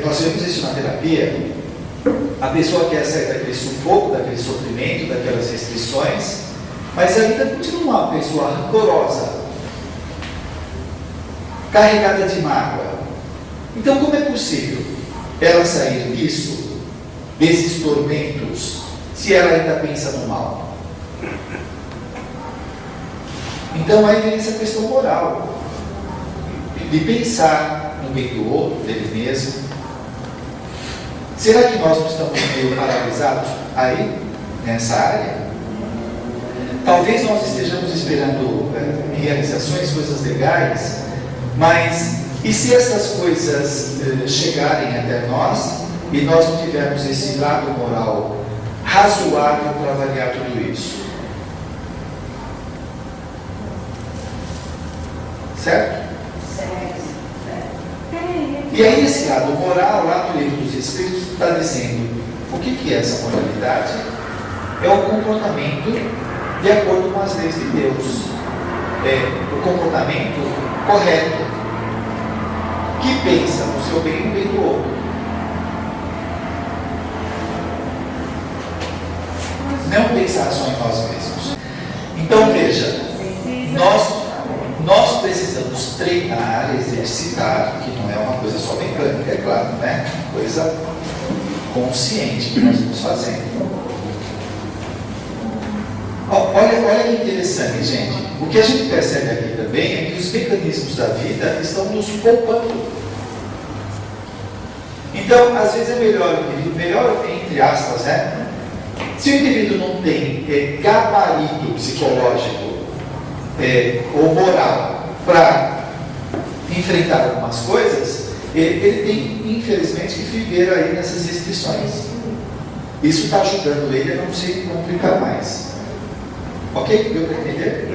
nós vemos isso na terapia. A pessoa quer sair daquele sufoco, daquele sofrimento, daquelas restrições, mas ainda continua uma pessoa rancorosa, carregada de mágoa. Então, como é possível ela sair disso, desses tormentos, se ela ainda pensa no mal? Então aí vem essa questão moral, de pensar no bem do outro, dele mesmo. Será que nós não estamos meio paralisados aí, nessa área? Talvez nós estejamos esperando realizações, coisas legais, mas e se essas coisas chegarem até nós e nós não tivermos esse lado moral razoável para avaliar tudo isso? Certo? E aí esse lado moral, lá no livro dos Espíritos, está dizendo o que é essa moralidade? É o comportamento de acordo com as leis de Deus. É o comportamento correto, que pensa no seu bem e no bem do outro. Não pensar só em nós mesmos. Então veja, nós precisamos treinar, exercitar, que não é uma coisa só mecânica, é claro, né? Uma coisa consciente que nós estamos fazendo. Olha que interessante, gente. O que a gente percebe aqui também é que os mecanismos da vida estão nos poupando. Então, às vezes é melhor entre aspas, né? Se o indivíduo não tem gabarito psicológico ou moral para enfrentar algumas coisas, ele tem, infelizmente, que viver aí nessas restrições. Isso está ajudando ele a não se complicar mais. Ok? Deu para entender?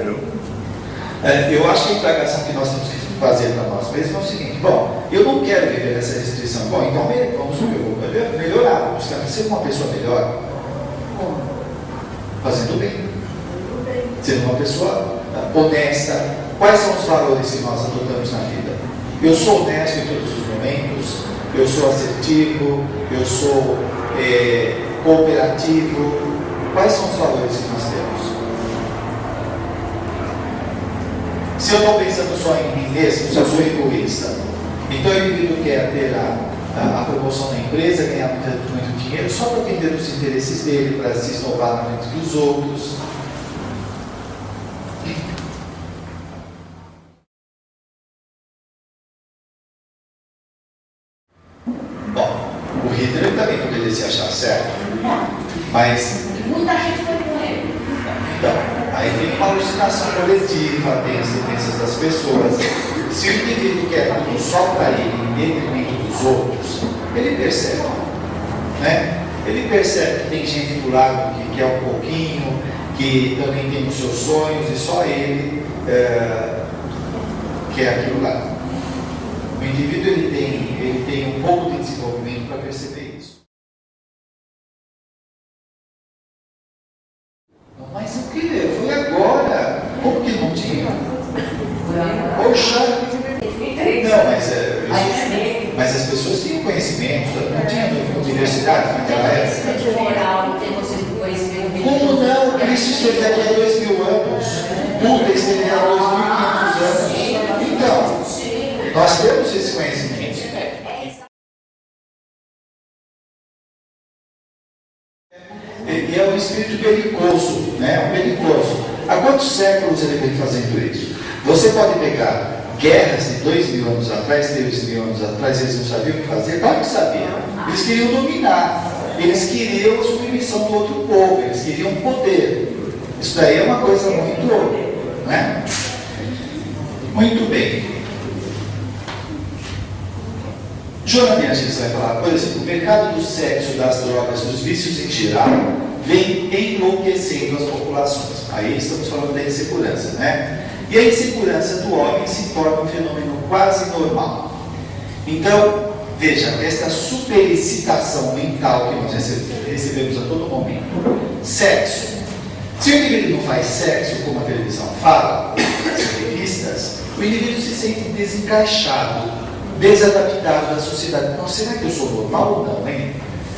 Eu acho que a indagação que nós temos que fazer para nós mesmos é o seguinte: bom, eu não quero viver nessa restrição. Bom, então vamos melhorar, vamos buscar ser uma pessoa melhor. Fazendo bem. Sendo uma pessoa honesta. Quais são os valores que nós adotamos na vida? Eu sou honesto em todos os momentos, eu sou assertivo, eu sou cooperativo. Quais são os valores que nós temos? Se eu estou pensando só em mim mesmo, se eu sou egoísta, então o indivíduo quer ter a promoção na empresa, ganhar muito dinheiro, só para atender os interesses dele, para se esnobar na frente dos outros. Bom, o Hitler também poderia se achar certo, mas muita gente foi com ele. então, aí tem uma alucinação coletiva, tem as tendências das pessoas. Se o indivíduo quer tudo só para ele, em detrimento dos outros, ele percebe, né? Ele percebe que tem gente do lado que quer um pouquinho, que também tem os seus sonhos, e só ele quer aquilo lá. O indivíduo ele tem um pouco de desenvolvimento para perceber isso. Mas o que? Foi agora. Como que não tinha? Poxa! Não, mas as pessoas tinham conhecimento, não tinha universidade naquela época. Como não? Cristo esteve daqui a 2000 anos. Buda esteve há 2500 anos. Então, Nós temos esse conhecimento. E é um espírito belicoso, né? Um belicoso. Há quantos séculos ele vem fazendo isso? Você pode pegar guerras de 2000 anos atrás, 3000 anos atrás, eles não sabiam o que fazer? Claro que sabiam. Eles queriam dominar. Eles queriam a submissão do outro povo. Eles queriam poder. Isso daí é uma coisa muito, né? Muito bem. Joana Bianchis vai falar, por exemplo, o mercado do sexo, das drogas, dos vícios em geral, vem enlouquecendo as populações. Aí estamos falando da insegurança, né? E a insegurança do homem se torna um fenômeno quase normal. Então, veja, esta superexcitação mental que nós recebemos a todo momento. Sexo. Se o indivíduo não faz sexo, como a televisão fala, as revistas, o indivíduo se sente desencaixado, desadaptado da sociedade. Não, será que eu sou normal ou não, hein?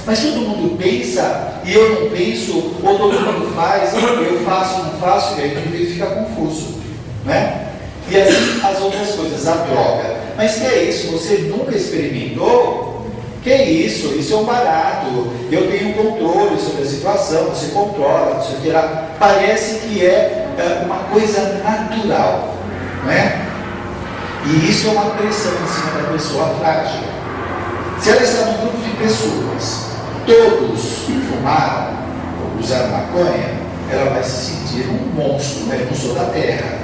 Mas todo mundo pensa e eu não penso, ou todo mundo faz, eu faço, não faço, e aí o indivíduo fica confuso, né? E assim as outras coisas, a droga. Mas que é isso? Você nunca experimentou? Que é isso? Isso é um barato. Eu tenho controle sobre a situação, você controla, não sei o que lá. Parece que é uma coisa natural, né? E isso é uma pressão em cima da pessoa frágil. Se ela está num grupo de pessoas, todos fumaram, usaram maconha, ela vai se sentir um monstro, né? Um monstro da terra.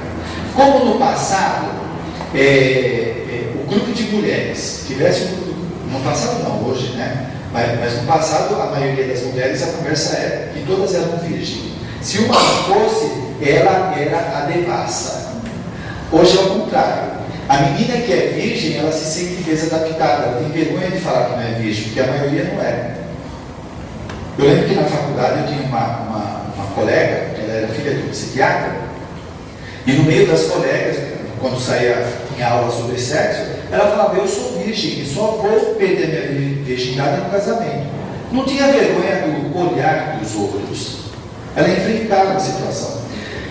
Como no passado, o grupo de mulheres tivesse um grupo, no passado não, hoje, né? Mas no passado, a maioria das mulheres, a conversa é que todas eram virgens. Se uma não fosse, ela era a devassa. Hoje é o contrário. A menina que é virgem, ela se sente desadaptada, ela tem vergonha de falar que não é virgem, porque a maioria não é. Eu lembro que na faculdade eu tinha uma colega, ela era filha de um psiquiatra, e no meio das colegas, quando saía em aula sobre sexo, ela falava, eu sou virgem e só vou perder minha virgindade no casamento. Não tinha vergonha do olhar dos outros. Ela enfrentava a situação.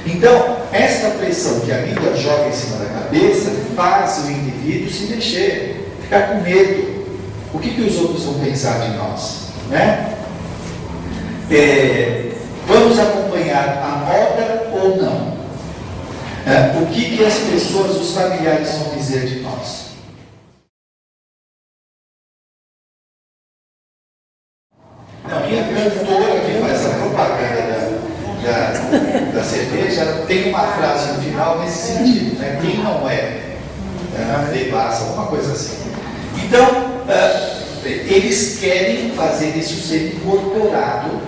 Então, esta pressão que a mídia joga em cima da cabeça faz o indivíduo se mexer, ficar com medo. O que os outros vão pensar de nós? Né? Vamos acompanhar a moda ou não? O que as pessoas, os familiares vão dizer de nós? Não, minha cantora que faz a propaganda da cerveja, ela tem uma frase no final nesse sentido, né? Quem não é devassa, alguma coisa assim. Então, eles querem fazer isso ser incorporado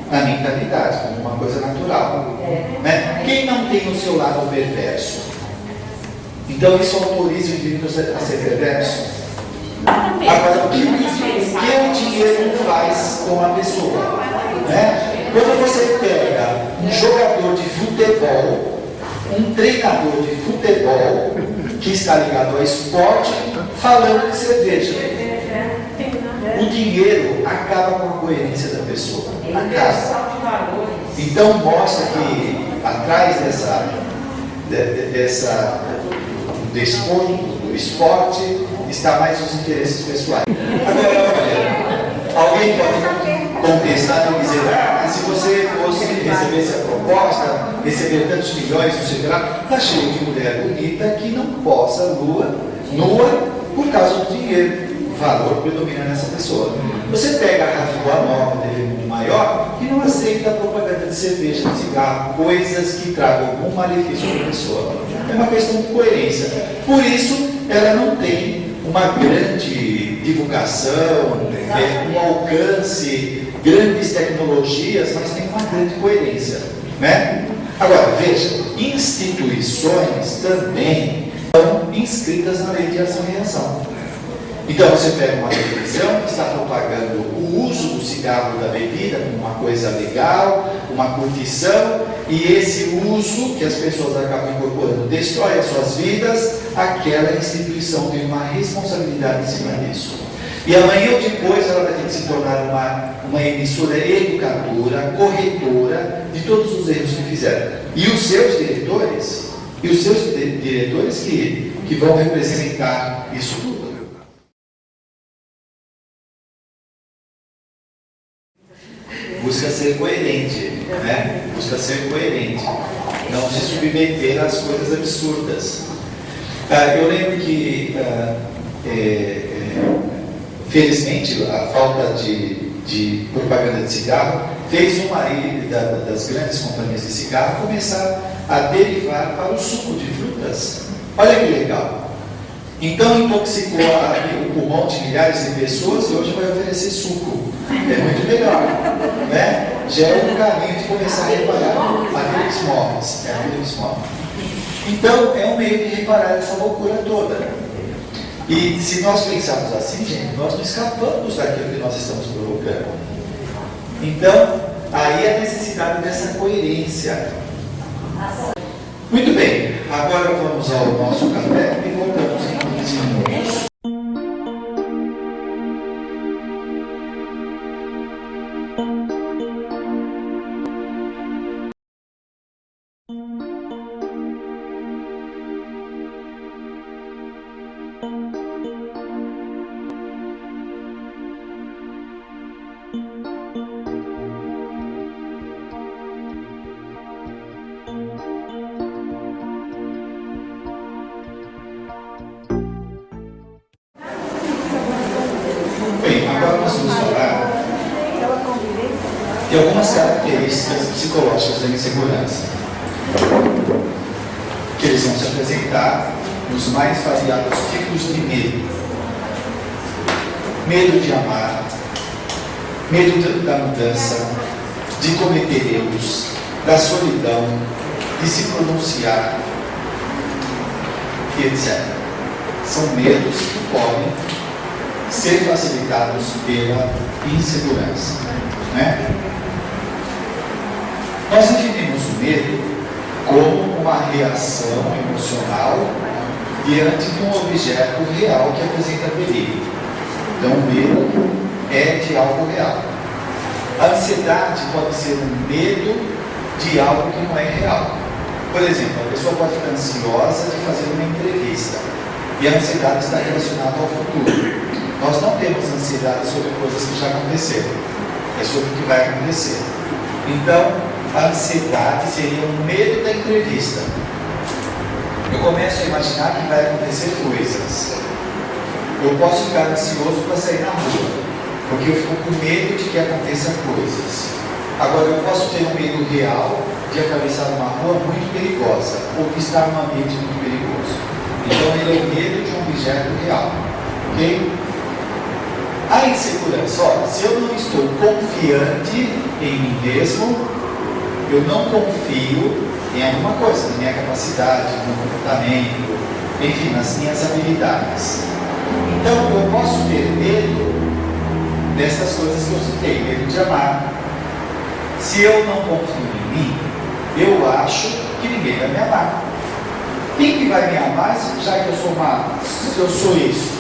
na mentalidade, como uma coisa natural. Né? Quem não tem o seu lado perverso? Então isso autoriza o indivíduo a ser perverso? Agora, o que o dinheiro faz com a pessoa? Né? Quando você pega um jogador de futebol, um treinador de futebol, que está ligado ao esporte, falando de cerveja, o dinheiro acaba com a coerência da pessoa. Acaba. Então mostra que atrás do esporte está mais os interesses pessoais. Agora, alguém pode contestar e dizer, se você fosse receber essa proposta, receber tantos milhões, não sei lá, está cheio de mulher bonita que não possa nua por causa do dinheiro. O valor predomina nessa pessoa. Você pega a Rádio Boa Nova, TV Mundo Maior, que não aceita a propaganda de cerveja, de cigarro, coisas que tragam algum malefício para a pessoa. É uma questão de coerência. Por isso, ela não tem uma grande divulgação, um alcance, grandes tecnologias, mas tem uma grande coerência. Né? Agora, veja, instituições também estão inscritas na lei de ação e reação. Então você pega uma televisão que está propagando o uso do cigarro, da bebida, como uma coisa legal, uma curtição, e esse uso que as pessoas acabam incorporando destrói as suas vidas, aquela instituição tem uma responsabilidade em cima disso. E amanhã ou depois ela vai ter que se tornar uma emissora educadora, corretora de todos os erros que fizeram. E os seus diretores que que vão representar isso tudo. Busca ser coerente, né? Busca ser coerente. Não se submeter às coisas absurdas. Eu lembro que, felizmente, a falta de propaganda de cigarro fez uma aí das grandes companhias de cigarro começar a derivar para o suco de frutas. Olha que legal. Então intoxicou o pulmão de milhares de pessoas e hoje vai oferecer suco. É muito melhor, né? Já é um caminho de começar a reparar aqueles móveis. Então, é um meio de reparar essa loucura toda. E se nós pensarmos assim, gente, nós não escapamos daquilo que nós estamos provocando. Então, aí a necessidade dessa coerência. Muito bem, agora vamos ao nosso café e voltamos em 15 minutos. E algumas características psicológicas da insegurança, que eles vão se apresentar nos mais variados tipos de medo. Medo de amar, medo da mudança, de cometer erros, da solidão, de se pronunciar, e etc. São medos que podem ser facilitados pela insegurança, né? Nós definimos o medo como uma reação emocional diante de um objeto real que apresenta perigo. Então, o medo é de algo real. A ansiedade pode ser um medo de algo que não é real. Por exemplo, a pessoa pode ficar ansiosa de fazer uma entrevista e a ansiedade está relacionada ao futuro. Nós não temos ansiedade sobre coisas que já aconteceram, é sobre o que vai acontecer. Então, a ansiedade seria um medo da entrevista. Eu começo a imaginar que vai acontecer coisas. Eu posso ficar ansioso para sair na rua, porque eu fico com medo de que aconteçam coisas. Agora, eu posso ter um medo real de atravessar uma rua muito perigosa, ou de estar num ambiente muito perigoso. Então, ele é o medo de um objeto real. Ok? A insegurança, olha, se eu não estou confiante em mim mesmo, eu não confio em alguma coisa, na minha capacidade, no meu comportamento, enfim, nas minhas habilidades. Então, eu posso ter medo dessas coisas que eu citei, medo de amar. Se eu não confio em mim, eu acho que ninguém vai me amar. Quem que vai me amar, já que eu sou má, se eu sou isso?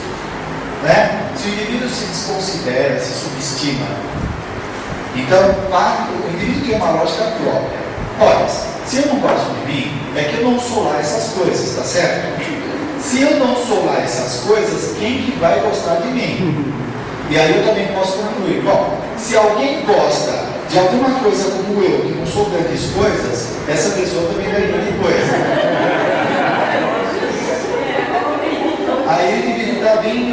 Né? Se o indivíduo se desconsidera, se subestima, então o indivíduo tem uma lógica própria. Olha, se eu não gosto de mim, é que eu não sou lá essas coisas, tá certo? Se eu não sou lá essas coisas, quem que vai gostar de mim? E aí eu também posso concluir, bom, se alguém gosta de alguma coisa como eu, que não sou grandes coisas, essa pessoa também é grande coisa. Aí o indivíduo está bem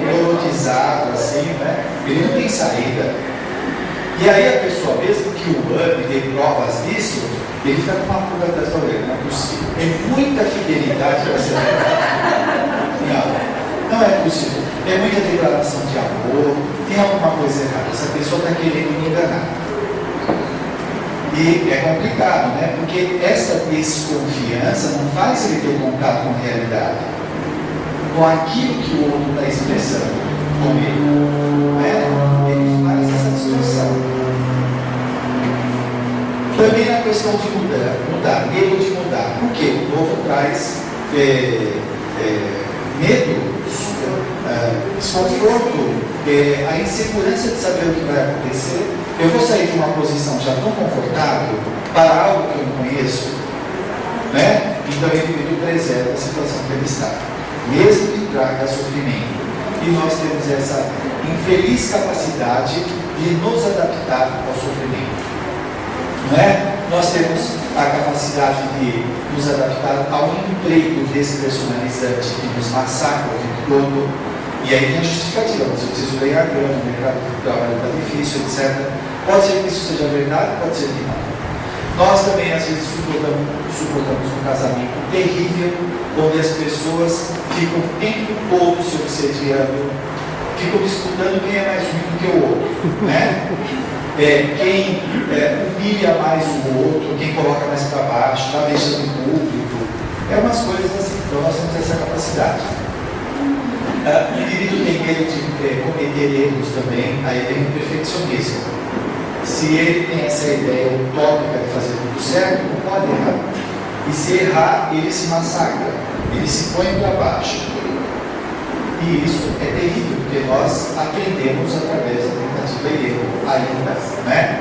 neurotizado, assim, né? Ele não tem saída. E aí a pessoa, mesmo que o ame, dê provas disso, ele fica com uma pulga atrás da orelha, não é possível. Tem muita fidelidade para ser não é possível. Tem muita declaração de amor, tem alguma coisa errada. Essa pessoa está querendo me enganar. E é complicado, né? Porque essa desconfiança não faz ele ter contato com a realidade, com aquilo que o outro está expressando com ele, né? Ele faz essa distorção. Também a questão de mudar, medo de mudar. Por quê? O novo traz medo, desconforto, a insegurança de saber o que vai acontecer. Eu vou sair de uma posição já tão confortável para algo que eu não conheço, né? então o indivíduo preserva a situação que ele está, mesmo que traga sofrimento. E nós temos essa infeliz capacidade de nos adaptar ao sofrimento. Não é? Nós temos a capacidade de nos adaptar ao emprego despersonalizante que nos massacra o tempo todo. E aí tem a justificativa, mas eu preciso ganhar grana, o mercado de trabalho está difícil, etc. Pode ser que isso seja verdade, pode ser que não. Nós também, às vezes, suportamos um casamento terrível, onde as pessoas ficam o tempo todo se obsediando, ficam disputando quem é mais ruim do que o outro, né? Quem humilha mais o outro, quem coloca mais para baixo, está deixando em público. É umas coisas assim, então nós temos essa capacidade. O indivíduo tem medo de cometer erros também, aí tem um perfeccionismo. Se ele tem essa ideia utópica de fazer tudo certo, não pode errar. E se errar, ele se massacra, ele se põe para baixo. E isso é terrível, porque nós aprendemos através da tentativa e erro ainda, né?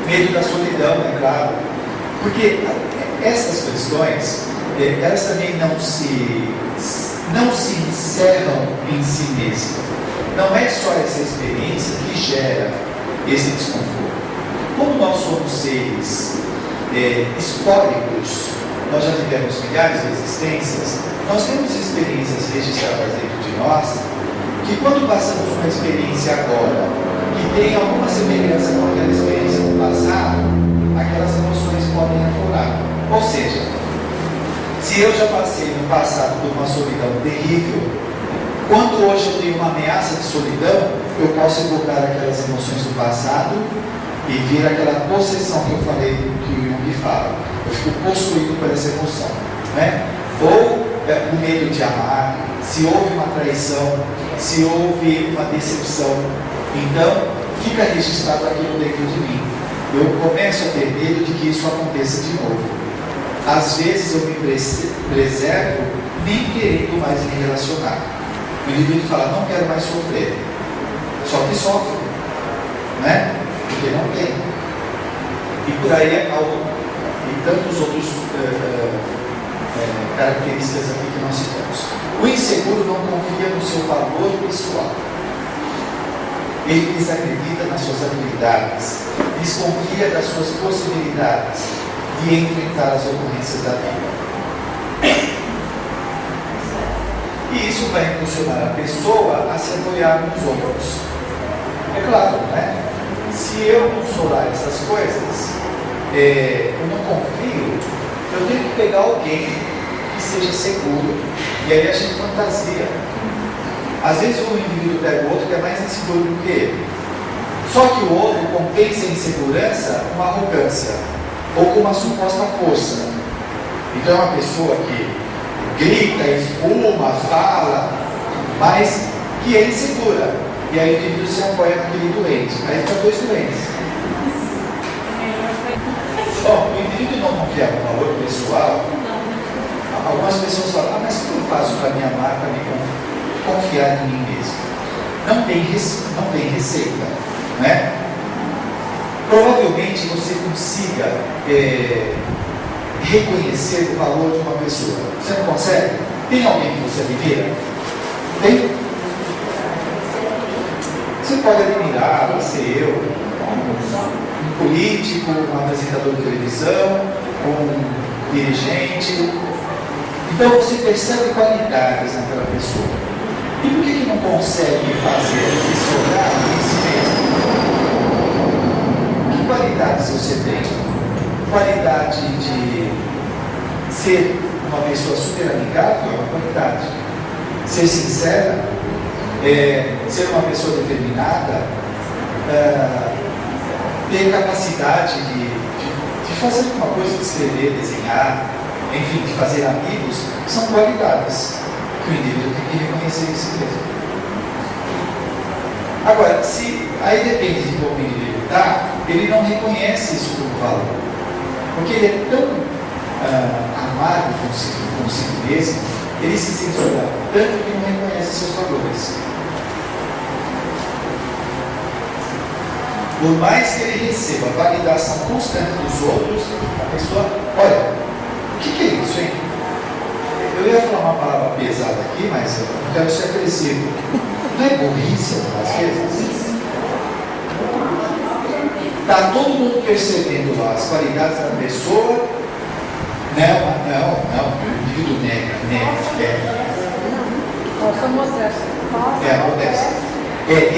Medo da solidão, é claro. Porque essas questões, elas também não se encerram em si mesmas. Não é só essa experiência que gera esse desconforto. Como nós somos seres históricos, nós já tivemos milhares de existências, nós temos experiências registradas dentro de nós, que quando passamos uma experiência agora, que tem alguma semelhança com aquela experiência do passado, aquelas emoções podem aflorar. Ou seja, se eu já passei no passado por uma solidão terrível, quando hoje eu tenho uma ameaça de solidão, eu posso evocar aquelas emoções do passado e vir aquela possessão que eu falei, que o Jung fala. Eu fico possuído por essa emoção, né? Ou o medo de amar, se houve uma traição, se houve uma decepção, então fica registrado aquilo dentro de mim. Eu começo a ter medo de que isso aconteça de novo. Às vezes eu me preservo nem querendo mais me relacionar. O indivíduo fala, não quero mais sofrer. Só que sofre, né? Porque não tem. E por aí e tantos outros características aqui que nós citamos. O inseguro não confia no seu valor pessoal. Ele desacredita nas suas habilidades, desconfia das suas possibilidades de enfrentar as ocorrências da vida. E isso vai impulsionar a pessoa a se apoiar nos outros. É claro, né? Se eu não sou lá essas coisas, eu não confio, eu tenho que pegar alguém que seja seguro. E aí a gente fantasia. Às vezes o indivíduo pega o outro que é mais inseguro do que ele. Só que o outro compensa a insegurança com arrogância ou com uma suposta força. Então é uma pessoa que grita, espuma, fala, mas que é insegura. E aí o indivíduo se apoia naquele doente. Aí fica dois doentes. Bom, o indivíduo não confia no valor pessoal. Algumas pessoas falam, mas como eu faço para me amar, para me confiar em mim mesmo? Não tem receita, né? Provavelmente você consiga reconhecer o valor de uma pessoa. Você não consegue? Tem alguém que você admira? Tem? Você pode admirar, ser eu, um político, um apresentador de televisão, um dirigente. Então você percebe qualidades naquela pessoa. E por que não consegue fazer esse olhar em si mesmo? Que qualidades você tem? Qualidade de ser uma pessoa super amigável é uma qualidade. Ser sincera, ser uma pessoa determinada, ter capacidade de fazer alguma coisa, de escrever, desenhar, enfim, de fazer amigos, são qualidades que o indivíduo tem que reconhecer em si mesmo. Agora, aí depende de como o indivíduo está, ele não reconhece isso como valor. Porque ele é tão amado consigo mesmo, ele se censura tanto que não reconhece seus valores. Por mais que ele receba validação constante dos outros, a pessoa, olha, o que é isso, hein? Eu ia falar uma palavra pesada aqui, mas eu não quero ser agressivo. Não é burrice às vezes? Está todo mundo percebendo lá as qualidades da pessoa. Não, o indivíduo nega. Modéstia.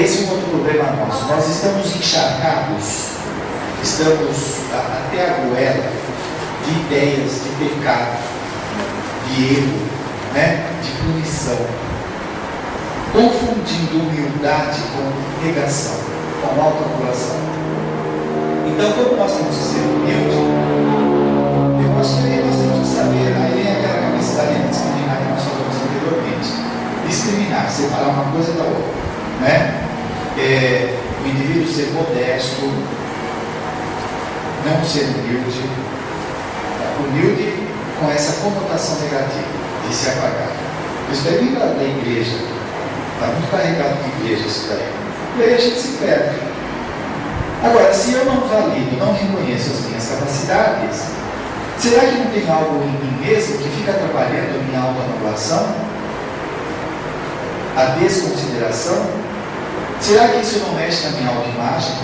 Esse é um outro problema nosso. Nós estamos encharcados, estamos até a goela de ideias de pecado, de erro, de punição, confundindo humildade com negação, com autoanulação. Então, como nós temos que ser humildes, eu acho que nós temos que saber, aí vem aquela capacidade de discriminar que nós falamos anteriormente. Discriminar, separar uma coisa da outra. O indivíduo ser modesto, não ser humilde com essa conotação negativa de se apagar. Isso daí vem da igreja, está muito carregado de igreja isso daí. E aí a gente se perde. Agora, se eu não valido, não reconheço as minhas capacidades, será que não tem algo em mim mesmo que fica atrapalhando a minha autoanulação? A desconsideração? Será que isso não mexe na minha autoimagem?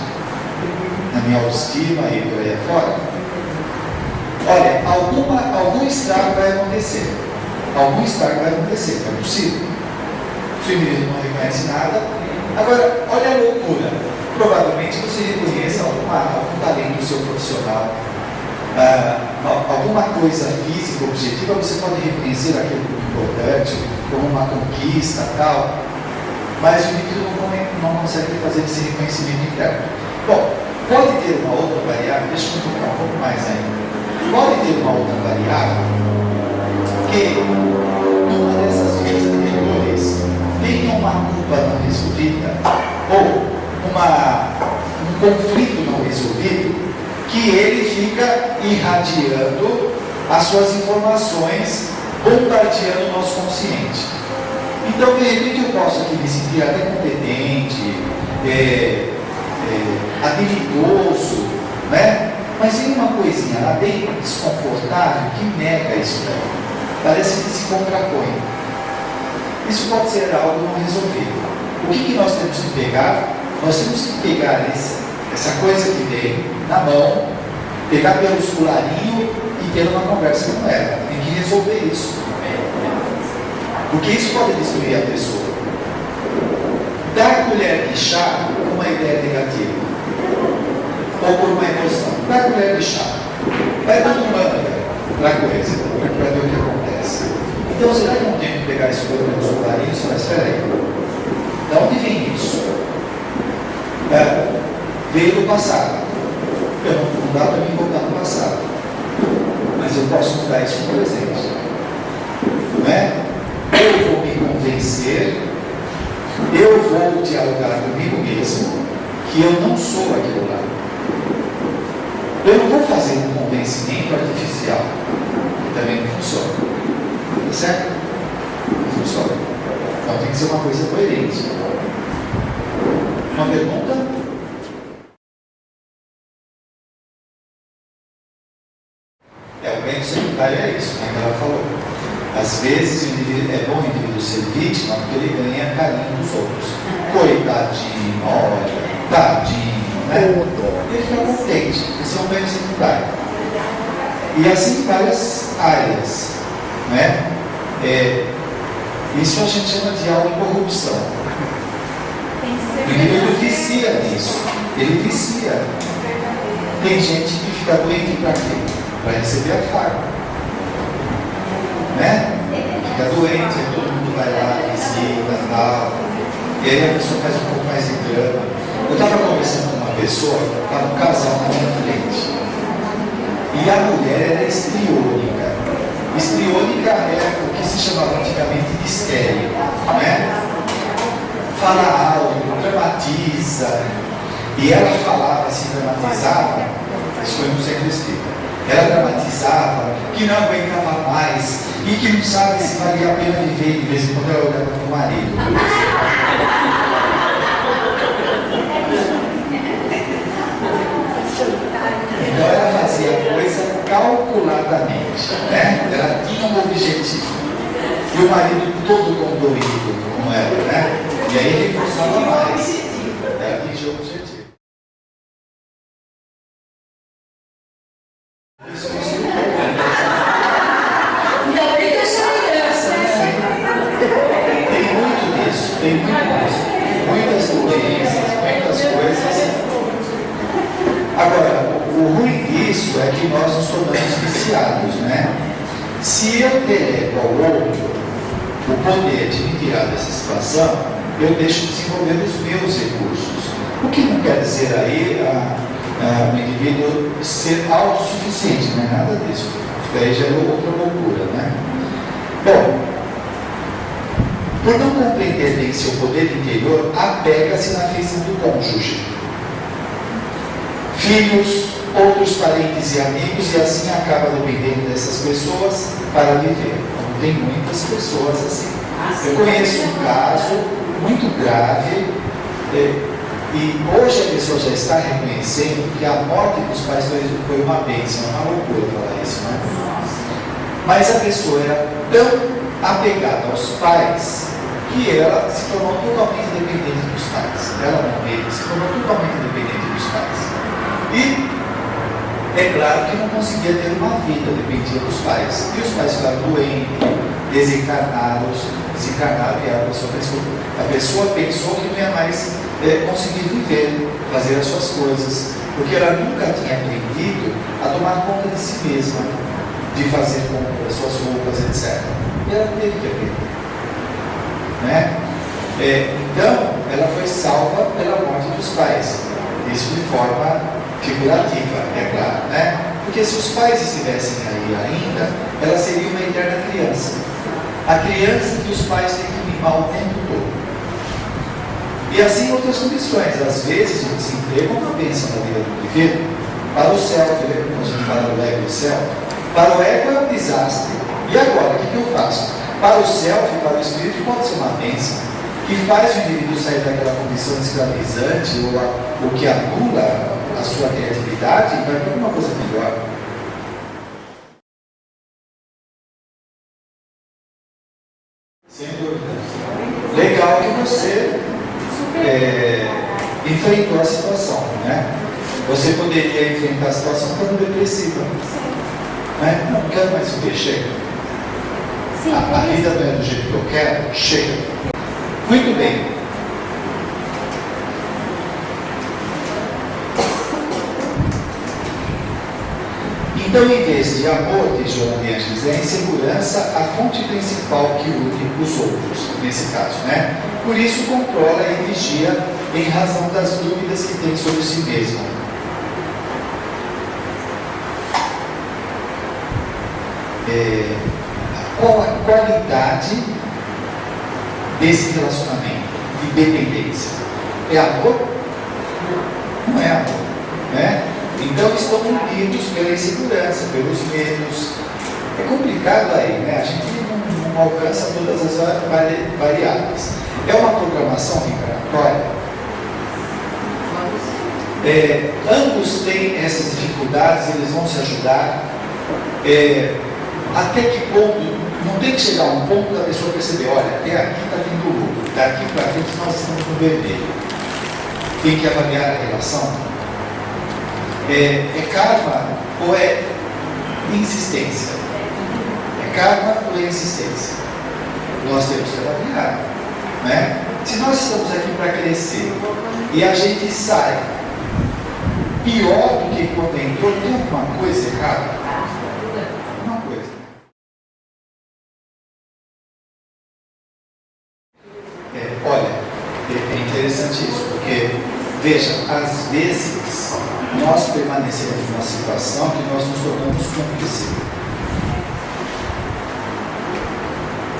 Na minha autoestima e por aí afora? Olha, algum estrago vai acontecer. É possível. Se o indivíduo não reconhece nada. Agora, olha a loucura. Provavelmente você reconheça algum talento seu profissional, alguma coisa física, objetiva, você pode reconhecer aquilo como importante, como uma conquista, tal. Mas o indivíduo não consegue fazer esse reconhecimento interno. Bom, pode ter uma outra variável, deixa eu tocar um pouco mais ainda. Pode ter uma outra variável que, numa dessas vias anteriores, tenha uma culpa não resolvida, ou um conflito não resolvido, que ele fica irradiando as suas informações, bombardeando o nosso consciente. Então, de repente, eu posso aqui me sentir até competente, habilidoso, mas tem uma coisinha lá bem desconfortável que nega isso daí. Parece que se contrapõe. Isso pode ser algo não resolvido. O que nós temos que pegar? Nós temos que pegar essa coisa que vem na mão, pegar pelo colarinho e ter uma conversa com ela. Tem que resolver isso. Porque isso pode destruir a pessoa. Dar colher de chá com uma ideia negativa. Ou por uma emoção. Dar colher de chá. Vai dando um ano para a coisa, para ver o que acontece. Então, será que não tem que pegar isso pelo colarinho? Mas espera aí. De onde vem isso? Veio do passado. Eu não dá para mim voltar no passado. Mas eu posso mudar isso no presente. Eu vou me convencer, eu vou dialogar comigo mesmo, que eu não sou aquilo lá. Eu não vou fazer um convencimento artificial, que também não funciona. Tá certo? Não funciona. Então tem que ser uma coisa coerente. Uma pergunta? O ganho secundário é isso, como ela falou. Às vezes é bom o indivíduo ser vítima porque ele ganha carinho dos outros. Coitadinho, olha, tadinho, Ele fica contente. Esse é um ganho secundário. E assim em várias áreas, isso a gente chama de autocorrupção. O indivíduo vicia nisso. Ele vicia. Tem gente que fica doente para quê? Para receber a farma. Fica doente, todo mundo vai lá, visita, tal. E aí a pessoa faz um pouco mais de drama. Eu estava conversando com uma pessoa, estava um casal na minha frente. E a mulher era histriônica. Histriônica é o que se chamava antigamente de estéril. Fala alto, dramatiza. E ela falava, se dramatizava, isso foi no século espírita. Ela dramatizava que não aguentava mais e que não sabe se valia a pena viver. De vez em quando ela olhava para o marido. Então ela fazia a coisa calculadamente. diferente, né? Ela tinha um objetivo. E o marido todo condoído com ela, né? E aí ele forçava mais. Ela atingiu o objetivo. Tem muito disso, tem muito disso. Muitas doenças, muitas coisas. Agora, o ruim disso é que nós nos tornamos viciados, né? Se eu delego ao outro o poder de me tirar dessa situação, eu deixo de desenvolver os meus recursos. O que não quer dizer aí o indivíduo ser autossuficiente, não é nada disso. Isso daí já é outra loucura, né? Bom, por não compreender bem seu poder interior, apega-se na afeição do cônjuge. Filhos, outros parentes e amigos, e assim acaba dependendo dessas pessoas para viver. Então, tem muitas pessoas assim. Eu conheço um caso muito grave, e hoje a pessoa já está reconhecendo que a morte dos pais foi uma bênção, é uma loucura falar isso, né? Mas a pessoa era tão apegada aos pais que ela se tornou totalmente dependente dos pais. Ela morreu, se tornou totalmente dependente dos pais. E é claro que não conseguia ter uma vida, dependia dos pais. E os pais ficaram doentes, desencarnaram, desencarnaram, e a pessoa pensou que não ia mais conseguir viver, fazer as suas coisas, porque ela nunca tinha aprendido a tomar conta de si mesma, de fazer compras, suas roupas, etc. E ela teve que aprender. Né? Então, ela foi salva pela morte dos pais. Isso de forma figurativa, é claro, né? Porque se os pais estivessem aí ainda, ela seria uma eterna criança. A criança que os pais têm que mimar o tempo todo. E assim outras condições. Às vezes o desemprego é uma bênção na vida do indivíduo. Para o self, lembra quando a gente fala do ego e do self? Para o ego é um desastre. E agora, o que eu faço? Para o self, para o espírito, pode ser uma bênção que faz o indivíduo sair daquela condição escravizante ou que anula a sua criatividade e vai para uma coisa melhor. Sem dúvida. Legal que você enfrentou a situação, né? Você poderia enfrentar a situação ficando depressiva, né? Não quero mais viver, chega. A vida não é do jeito que eu quero, chega. Muito bem. Então, em vez de amor, diz Joana de Ângeles, é a insegurança a fonte principal que une os outros, nesse caso, né? Por isso, controla e vigia em razão das dúvidas que tem sobre si mesmo. Qual a qualidade desse relacionamento de dependência? É amor? Não é amor, né? Então estão unidos pela insegurança, pelos medos. É complicado aí, né? A gente não alcança todas as variáveis. É uma programação reencarnatória. Ambos têm essas dificuldades, eles vão se ajudar. Até que ponto? Não tem que chegar a um ponto da pessoa perceber, olha, até aqui está vindo o lucro, daqui para frente nós estamos no vermelho. Tem que avaliar a relação. É karma ou é insistência? É karma ou é insistência? Nós temos que avaliar, né? Se nós estamos aqui para crescer e a gente sai pior do que quando entrou, tem alguma coisa errada? Uma coisa. Olha, é interessante isso, porque, veja, às vezes nós permanecemos numa situação que nós nos tornamos cúmplices.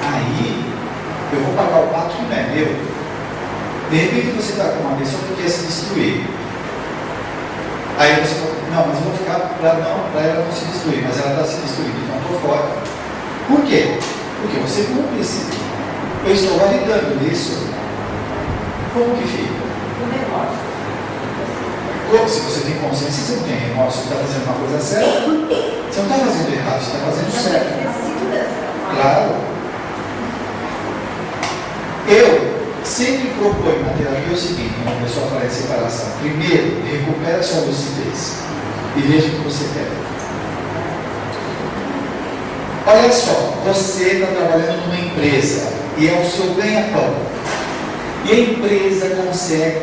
Aí, eu vou pagar o pato que não é meu. De repente você está com uma pessoa que quer se destruir. Aí você fala, não, mas eu vou ficar para ela não se destruir, mas ela está se destruindo, então estou fora. Por quê? Porque você é cúmplice. Eu estou validando isso. Como que fica? O negócio. Se você tem consciência, você não tem remorso, você está fazendo uma coisa certa. Você não está fazendo errado, você está fazendo certo. Claro. Eu sempre proponho na terapia o seguinte, quando a pessoa fala em separação. Primeiro, recupera sua lucidez e veja o que você quer. Olha só, você está trabalhando numa empresa e é o seu ganha-pão. E a empresa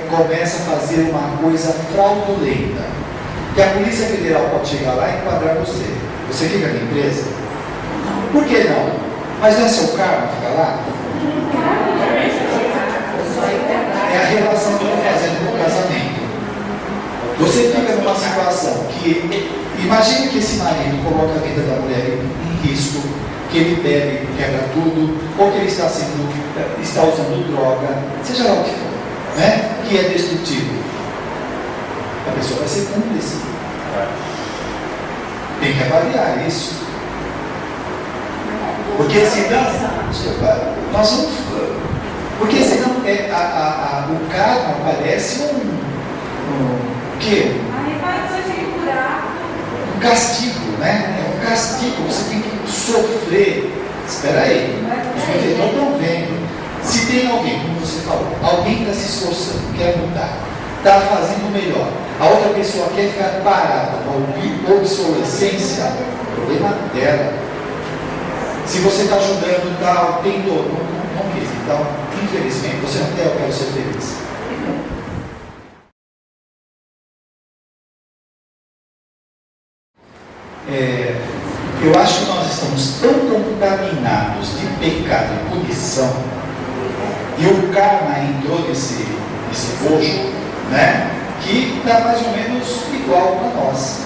começa a fazer uma coisa fraudulenta. Que a Polícia Federal pode chegar lá e enquadrar você. Você fica na empresa? Por que não? Mas não é seu karma ficar lá? É a relação que eu estou fazendo com o casamento. Você fica numa situação que, imagine que esse marido coloca a vida da mulher em risco, que ele bebe, quebra tudo, ou que ele está usando droga, seja lá o que for, né? Que é destrutivo. A pessoa vai ser cúmplice. Tem que avaliar isso. Porque senão, nós vamos. Porque senão o karma parece um castigo, né? É um castigo, você tem que sofrer. Espera aí, os benfeitores estão vendo. Se tem alguém, como você falou, alguém está se esforçando, quer mudar, está fazendo o melhor, a outra pessoa quer ficar parada, uma obsolescência, o problema dela. Se você está ajudando, tal, tentou, não quis, então, infelizmente, você não quer, eu quero ser feliz. Eu acho que nós estamos tão contaminados de pecado e punição, e o karma entrou nesse bojo, né, que está mais ou menos igual para nós.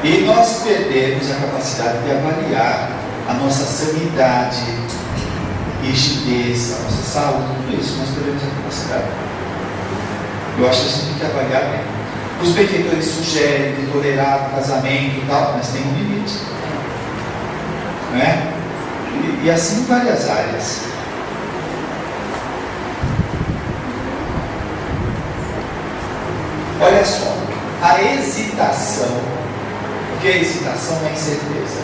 E nós perdemos a capacidade de avaliar a nossa sanidade, rigidez, a nossa saúde, tudo isso, nós perdemos a capacidade. Eu acho que a gente tem que avaliar bem. Os benfeitores sugerem de tolerar o casamento e tal, mas tem um limite. Né? E assim em várias áreas. Olha só, a hesitação, porque a hesitação é incerteza,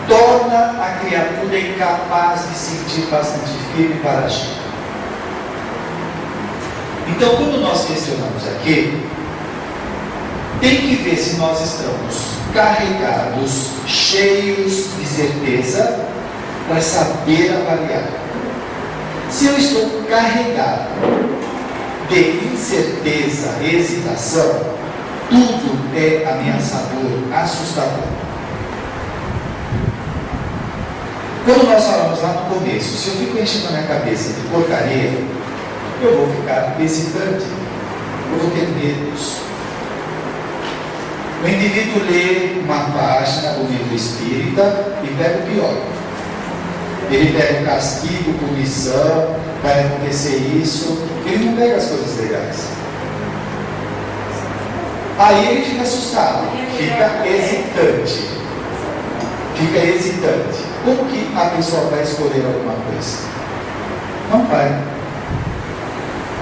torna a criatura incapaz de sentir bastante firme para agir. Então, quando nós questionamos aqui, tem que ver se nós estamos carregados, cheios de certeza, para saber avaliar. Se eu estou carregado de incerteza, hesitação, tudo é ameaçador, assustador. Quando nós falamos lá no começo, se eu fico enchendo a minha cabeça de porcaria, eu vou ficar hesitante, eu vou ter medos. O indivíduo lê uma página do livro espírita e pega o pior. Ele pega o castigo, punição, vai acontecer isso. Ele não pega as coisas legais. Aí ele fica assustado, fica hesitante. Fica hesitante. Como que a pessoa vai escolher alguma coisa? Não vai.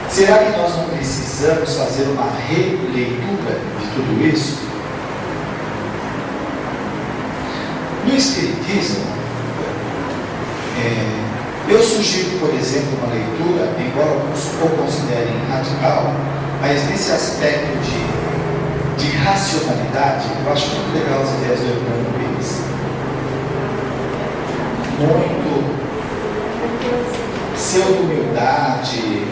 Será que nós não precisamos fazer uma releitura de tudo isso? No Espiritismo, eu sugiro, por exemplo, uma leitura, embora alguns o considerem radical, mas nesse aspecto de racionalidade, eu acho muito legal as ideias do Hermano Pires. Muito pseudo-humildade,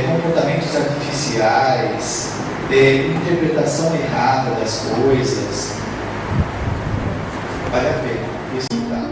comportamentos artificiais, interpretação errada das coisas. Vale a pena estudar.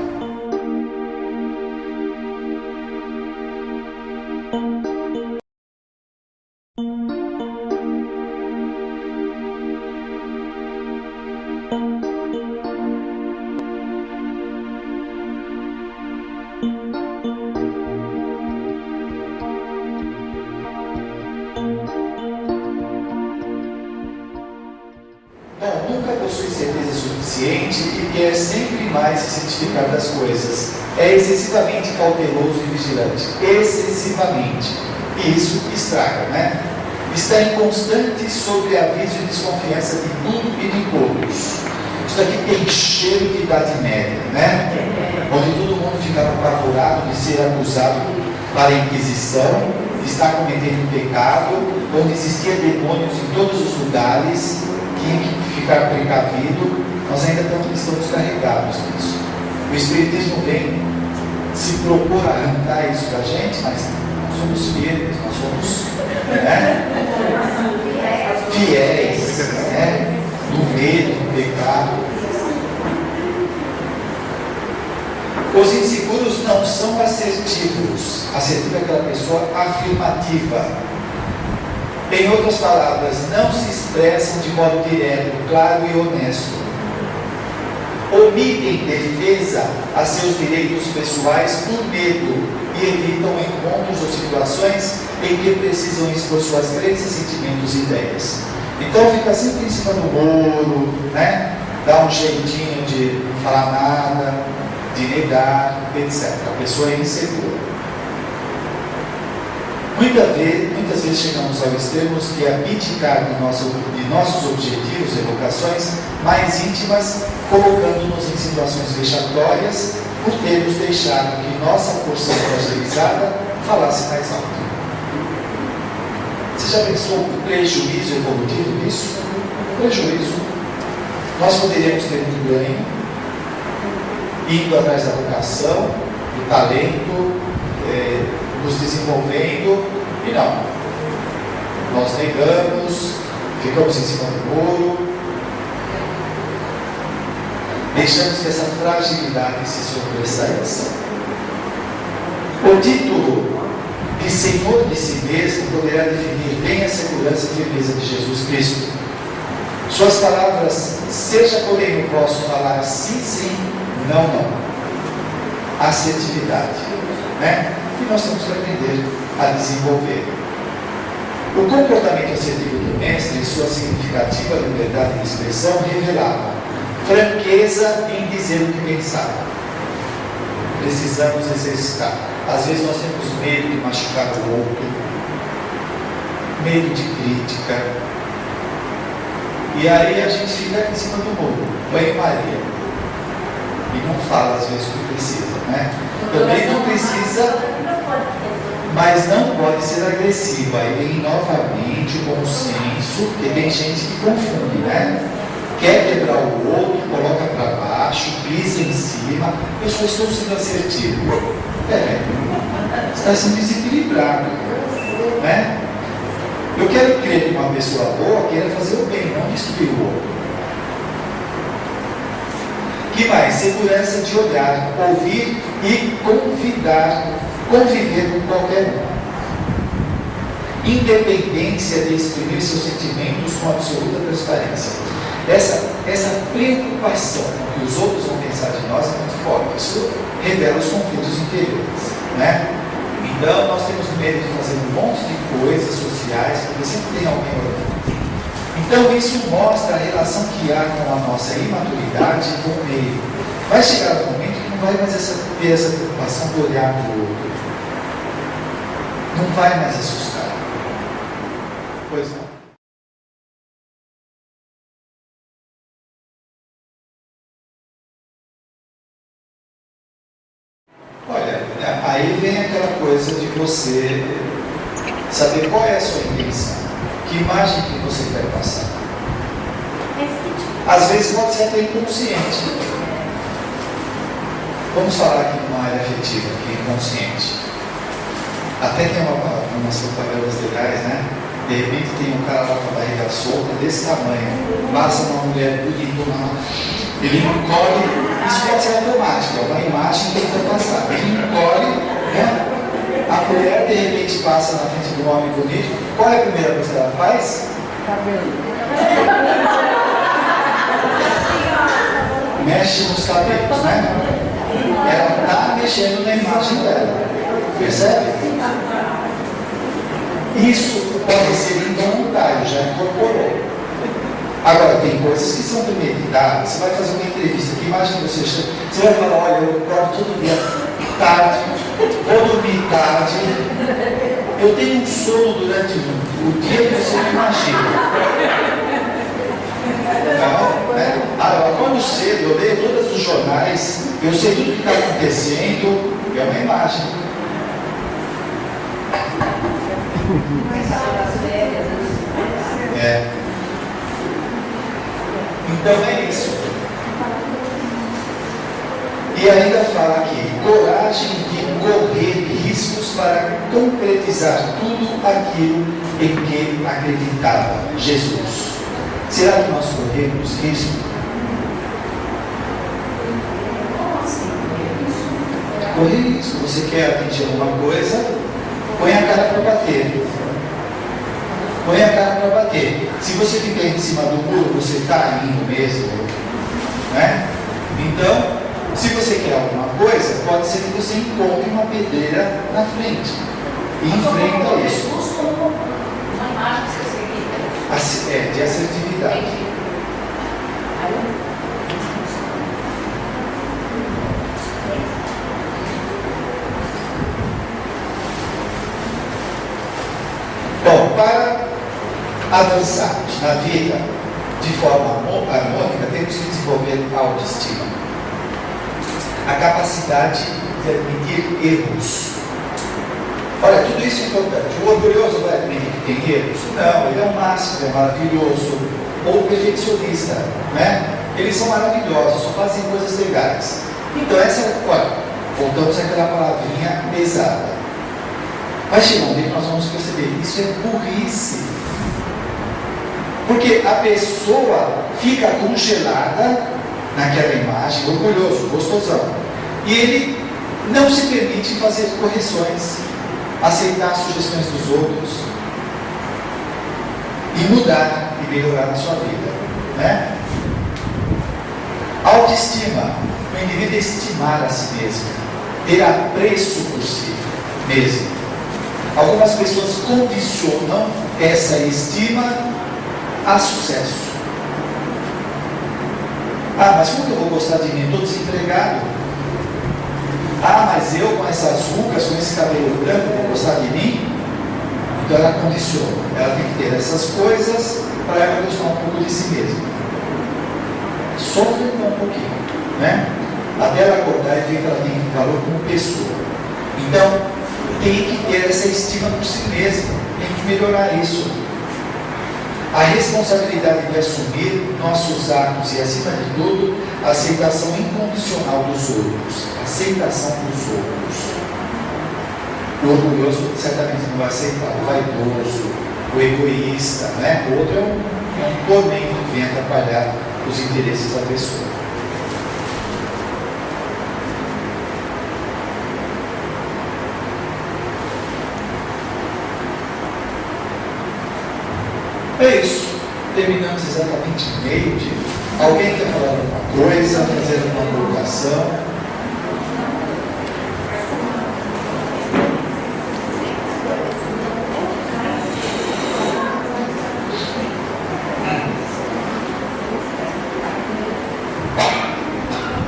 Nunca possui certeza suficiente e quer sempre mais se certificar das coisas. É excessivamente cauteloso e vigilante. Excessivamente. E isso estraga, né? está em constante sobreaviso e desconfiança de tudo e de todos. Isso aqui tem cheiro de Idade Média, né? Onde todo mundo ficava apavorado de ser acusado para a Inquisição, de estar cometendo pecado, onde existia demônios em todos os lugares, tinha que ficar precavido. Nós ainda estamos carregados nisso. O Espiritismo vem se propor a arrancar isso da gente, mas nós somos firmes, nós somos fiéis, no medo, no pecado. Os inseguros não são assertivos. Assertivo é aquela pessoa afirmativa. Em outras palavras, não se expressam de modo direto, claro e honesto. Omitem defesa a seus direitos pessoais por medo e evitam encontros ou situações em que precisam expor suas crenças, sentimentos e ideias. Então fica sempre em cima do muro, né? Dá um jeitinho de não falar nada, de negar, etc. A pessoa é insegura. Muitas vezes chegamos ao extremo de abdicar de nossos objetivos e vocações mais íntimas, colocando-nos em situações vexatórias por termos deixado que nossa porção fragilizada falasse mais alto. Você já pensou o prejuízo evolutivo disso? Prejuízo. Nós poderíamos ter um ganho, indo atrás da vocação, do talento, nos desenvolvendo, e não. Nós negamos, ficamos em cima do muro, deixamos que essa fragilidade se sobressaísse. O título de Senhor de si mesmo poderá definir bem a segurança e firmeza de Jesus Cristo. Suas palavras, seja porém o vosso falar sim, sim, não, não. Assertividade, né? E nós temos que aprender a desenvolver. O comportamento assertivo do mestre, em sua significativa liberdade de expressão, revelava franqueza em dizer o que pensava. Precisamos exercitar. Às vezes nós temos medo de machucar o outro, medo de crítica, e aí a gente fica em cima do muro, banho-maria, e não fala às vezes o que precisa, né? Também não precisa, mas não pode ser agressiva. Aí vem novamente o bom senso, porque tem gente que confunde, né? Quer quebrar o outro, coloca para baixo, pisa em cima. Eu só estou sendo assertivo. Está sendo desequilibrado, né? Eu quero crer que uma pessoa boa queira fazer o bem, não destruir o outro. Que mais? Segurança de olhar, ouvir e conviver com qualquer um. Independência de exprimir seus sentimentos com absoluta transparência. Essa preocupação que os outros vão pensar de nós é muito forte. Isso revela os conflitos interiores, né? Então nós temos medo de fazer um monte de coisas sociais, porque sempre tem alguém olhando. Então isso mostra a relação que há com a nossa imaturidade com o meio. Vai chegar um momento que não vai mais ter essa preocupação de olhar para o outro. Não vai mais assustar. Pois não. Olha, aí vem aquela coisa de você saber qual é a sua intenção. Que imagem que você quer passar? Às vezes pode ser até inconsciente. Vamos falar aqui de uma área afetiva, que é inconsciente. Até tem umas propagandas legais, né? De repente tem um cara lá com a barriga solta, desse tamanho, passa uma mulher bonita, ele encolhe, isso pode ser automático, é uma imagem que ele vai passar. Ele encolhe, né? A mulher de repente passa na frente de um homem bonito. Qual é a primeira coisa que ela faz? Cabelo. Mexe nos cabelos, né? Ela está mexendo na imagem dela. Percebe? Isso pode ser involuntário, já incorporou. Agora, tem coisas que são premeditadas. Você vai fazer uma entrevista, que imagem você chega? Você vai falar, olha, eu acordo todo dia tarde, vou dormir tarde, eu tenho um sono durante o dia que você não imagina. Não, né? Eu acordo cedo, eu leio todos os jornais, eu sei tudo o que está acontecendo, é uma imagem. Então é isso. E ainda fala aqui, coragem de correr riscos para concretizar tudo aquilo em que acreditava Jesus. Será que nós corremos risco? Correr risco. Você quer atingir alguma coisa, põe a cara para bater. Põe a cara para bater. Se você ficar em cima do muro, você está indo mesmo, né? Então, se você quer alguma coisa, pode ser que você encontre uma pedreira na frente e enfrenta isso. Uma imagem que você seguir. De assertividade. Bom, para avançarmos na vida de forma harmônica, temos que desenvolver a autoestima, a capacidade de admitir erros. Olha, tudo isso é importante. O orgulhoso vai admitir que tem erros? Não, ele é o máximo, é maravilhoso. Ou o perfeccionista, né? Eles são maravilhosos, só fazem coisas legais. Então, olha, voltamos àquela palavrinha pesada. Vai chegar um dia que nós vamos perceber, isso é burrice. Porque a pessoa fica congelada naquela imagem, orgulhoso, gostosão. E ele não se permite fazer correções, aceitar as sugestões dos outros e mudar e melhorar na sua vida, né? Autoestima, o indivíduo estimar a si mesmo, ter apreço por si mesmo. Algumas pessoas condicionam essa estima a sucesso. Mas como que eu vou gostar de mim? Estou desempregado. Mas eu com essas rugas, com esse cabelo branco, vou gostar de mim? Então ela condiciona. Ela tem que ter essas coisas para ela gostar um pouco de si mesma. Sofre um pouquinho, né? Até ela acordar e ver que ela tem valor como pessoa. Então, tem que ter essa estima por si mesma. Tem que melhorar isso. A responsabilidade de assumir nossos atos e, acima de tudo, a aceitação incondicional dos outros. Aceitação dos outros. O orgulhoso certamente não vai aceitar. O vaidoso, o egoísta, né? O outro é um tormento que vem atrapalhar os interesses da pessoa. É isso. Terminamos exatamente meio-dia. Alguém quer falar alguma coisa, fazer alguma colocação?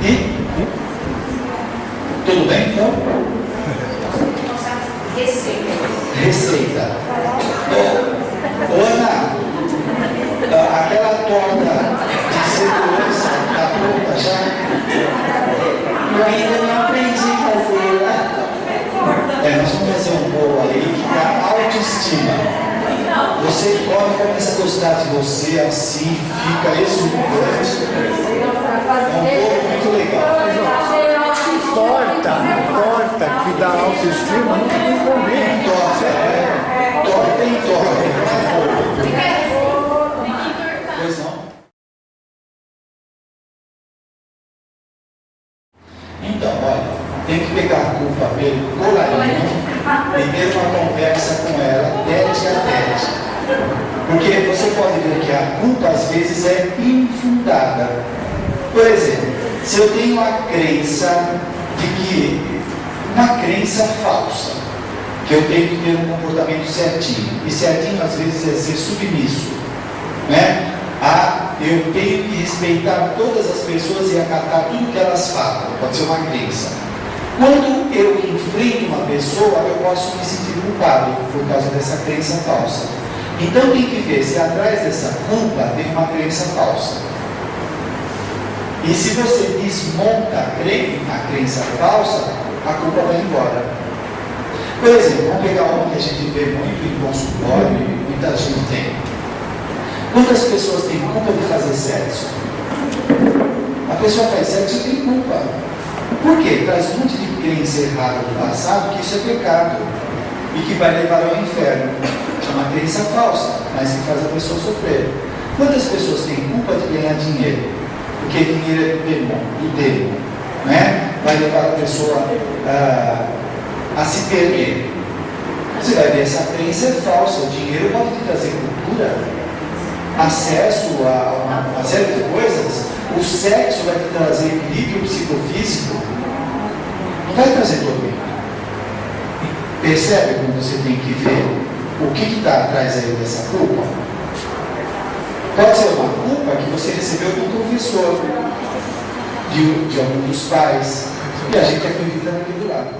E? Tudo bem, então? Receita. Ô, Ana, aquela torta de segurança está pronta já? Eu ainda não aprendi a fazê-la. Nós vamos fazer um bolo aí que dá autoestima. Você come, começa a gostar de você, assim, fica exuberante. É um bolo muito legal. Torta que dá autoestima, não tem comer. Torta tem torta. Pois não? Então, olha, tem que pegar a culpa pelo colarinho e ter uma conversa com ela, tete a tete. Porque você pode ver que a culpa às vezes é infundada. Por exemplo, se eu tenho a crença de que, uma crença falsa, que eu tenho que ter um comportamento certinho, e certinho às vezes é ser submisso, né? Eu tenho que respeitar todas as pessoas e acatar tudo que elas falam, pode ser uma crença. Quando eu enfrento uma pessoa, eu posso me sentir culpado por causa dessa crença falsa. Então tem que ver se atrás dessa culpa tem uma crença falsa. E se você desmonta a crença falsa, a culpa vai embora. Por exemplo, vamos pegar uma que a gente vê muito em consultório e muita gente tem. Quantas pessoas têm culpa de fazer sexo? A pessoa faz sexo e tem culpa. Por quê? Traz um monte de crença errada do passado que isso é pecado e que vai levar ao inferno. É uma crença falsa, mas que faz a pessoa sofrer. Quantas pessoas têm culpa de ganhar dinheiro? Porque dinheiro é do demônio, né? Vai levar a pessoa a se perder. Você vai ver, essa crença é falsa. O dinheiro pode te trazer cultura, acesso a uma série de coisas. O sexo vai te trazer equilíbrio psicofísico, não vai trazer tormento. Percebe como você tem que ver o que está atrás aí dessa culpa? Pode ser uma culpa que você recebeu de um professor, de algum dos pais, e a gente acredita naquele lado.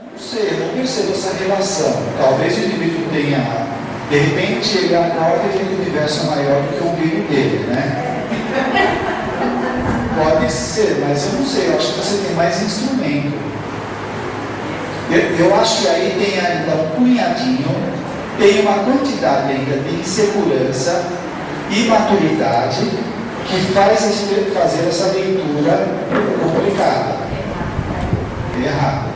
Não sei, eu não percebo essa relação. Talvez o indivíduo tenha, de repente, ele acorda e vê que o universo é maior do que o umbigo dele, né? Pode ser, mas eu não sei, eu acho que você tem mais instrumento. Eu acho que aí tem ainda um punhadinho, tem uma quantidade ainda de insegurança e maturidade que faz fazer essa leitura complicada, errada.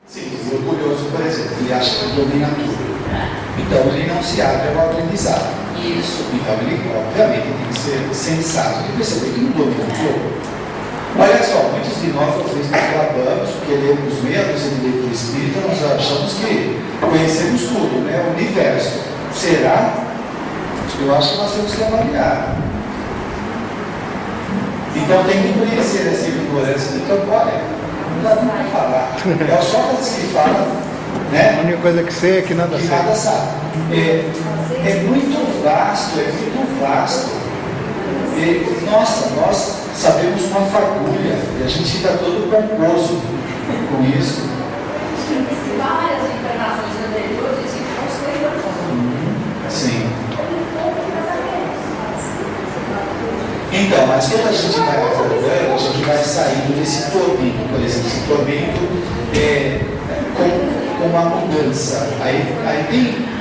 Sim, o orgulhoso, por exemplo, ele acha que domina tudo. Então ele não se abre ao aprendizado. Isso. Então ele, obviamente, tem que ser sensato e perceber que não domina tudo. Olha só, muitos de nós às vezes nos acabamos, porque lemos meia dúzia de livros espíritas, nós achamos que conhecemos tudo, né? O universo. Será? Eu acho que nós temos que avaliar. Então tem que conhecer essa ignorância de que, olha, não dá nem para falar. É o Sócrates que fala, né? A única coisa que sei é que nada Que sei. nada sabe. É muito vasto, é muito vasto. E, nossa, nós sabemos uma fagulha e a gente fica todo pomposo com isso. Várias encarnações anteriores e posteriores. Sim. Então, mas quando a gente vai avaliando, a gente vai saindo desse tormento, por exemplo, esse tormento com uma mudança. Aí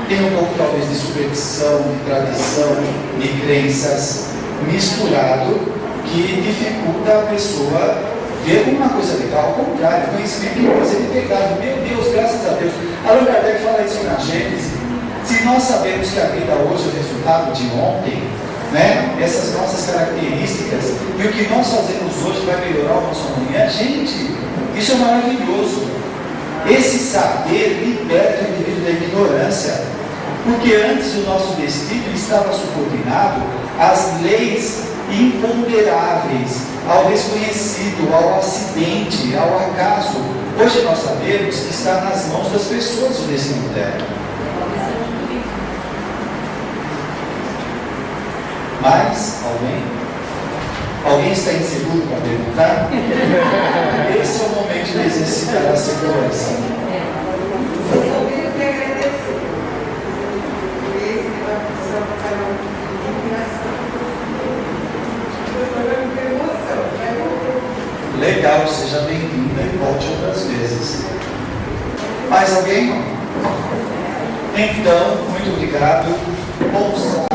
tem um pouco talvez de superstição, de tradição, de crenças misturado que dificulta a pessoa ver como uma coisa legal. Ao contrário, conhecimento é coisa de pecado. Meu Deus, graças a Deus. Allan Kardec fala isso na Gênesis. Se nós sabemos que a vida hoje é o resultado de ontem, né? Essas nossas características e o que nós fazemos hoje vai melhorar o nosso amanhã, gente, isso é maravilhoso. Esse saber liberta o indivíduo da ignorância, porque antes o nosso destino estava subordinado às leis imponderáveis, ao desconhecido, ao acidente, ao acaso. Hoje nós sabemos que está nas mãos das pessoas o destino dela. Mas, alguém está inseguro para perguntar? Esse é o momento de exercitar a segurança. Eu queria te agradecer por esse participação do canal de iluminação. Foi uma emoção. Legal, seja bem-vinda e volte outras vezes. Mais alguém? Então, muito obrigado. Bom sábado.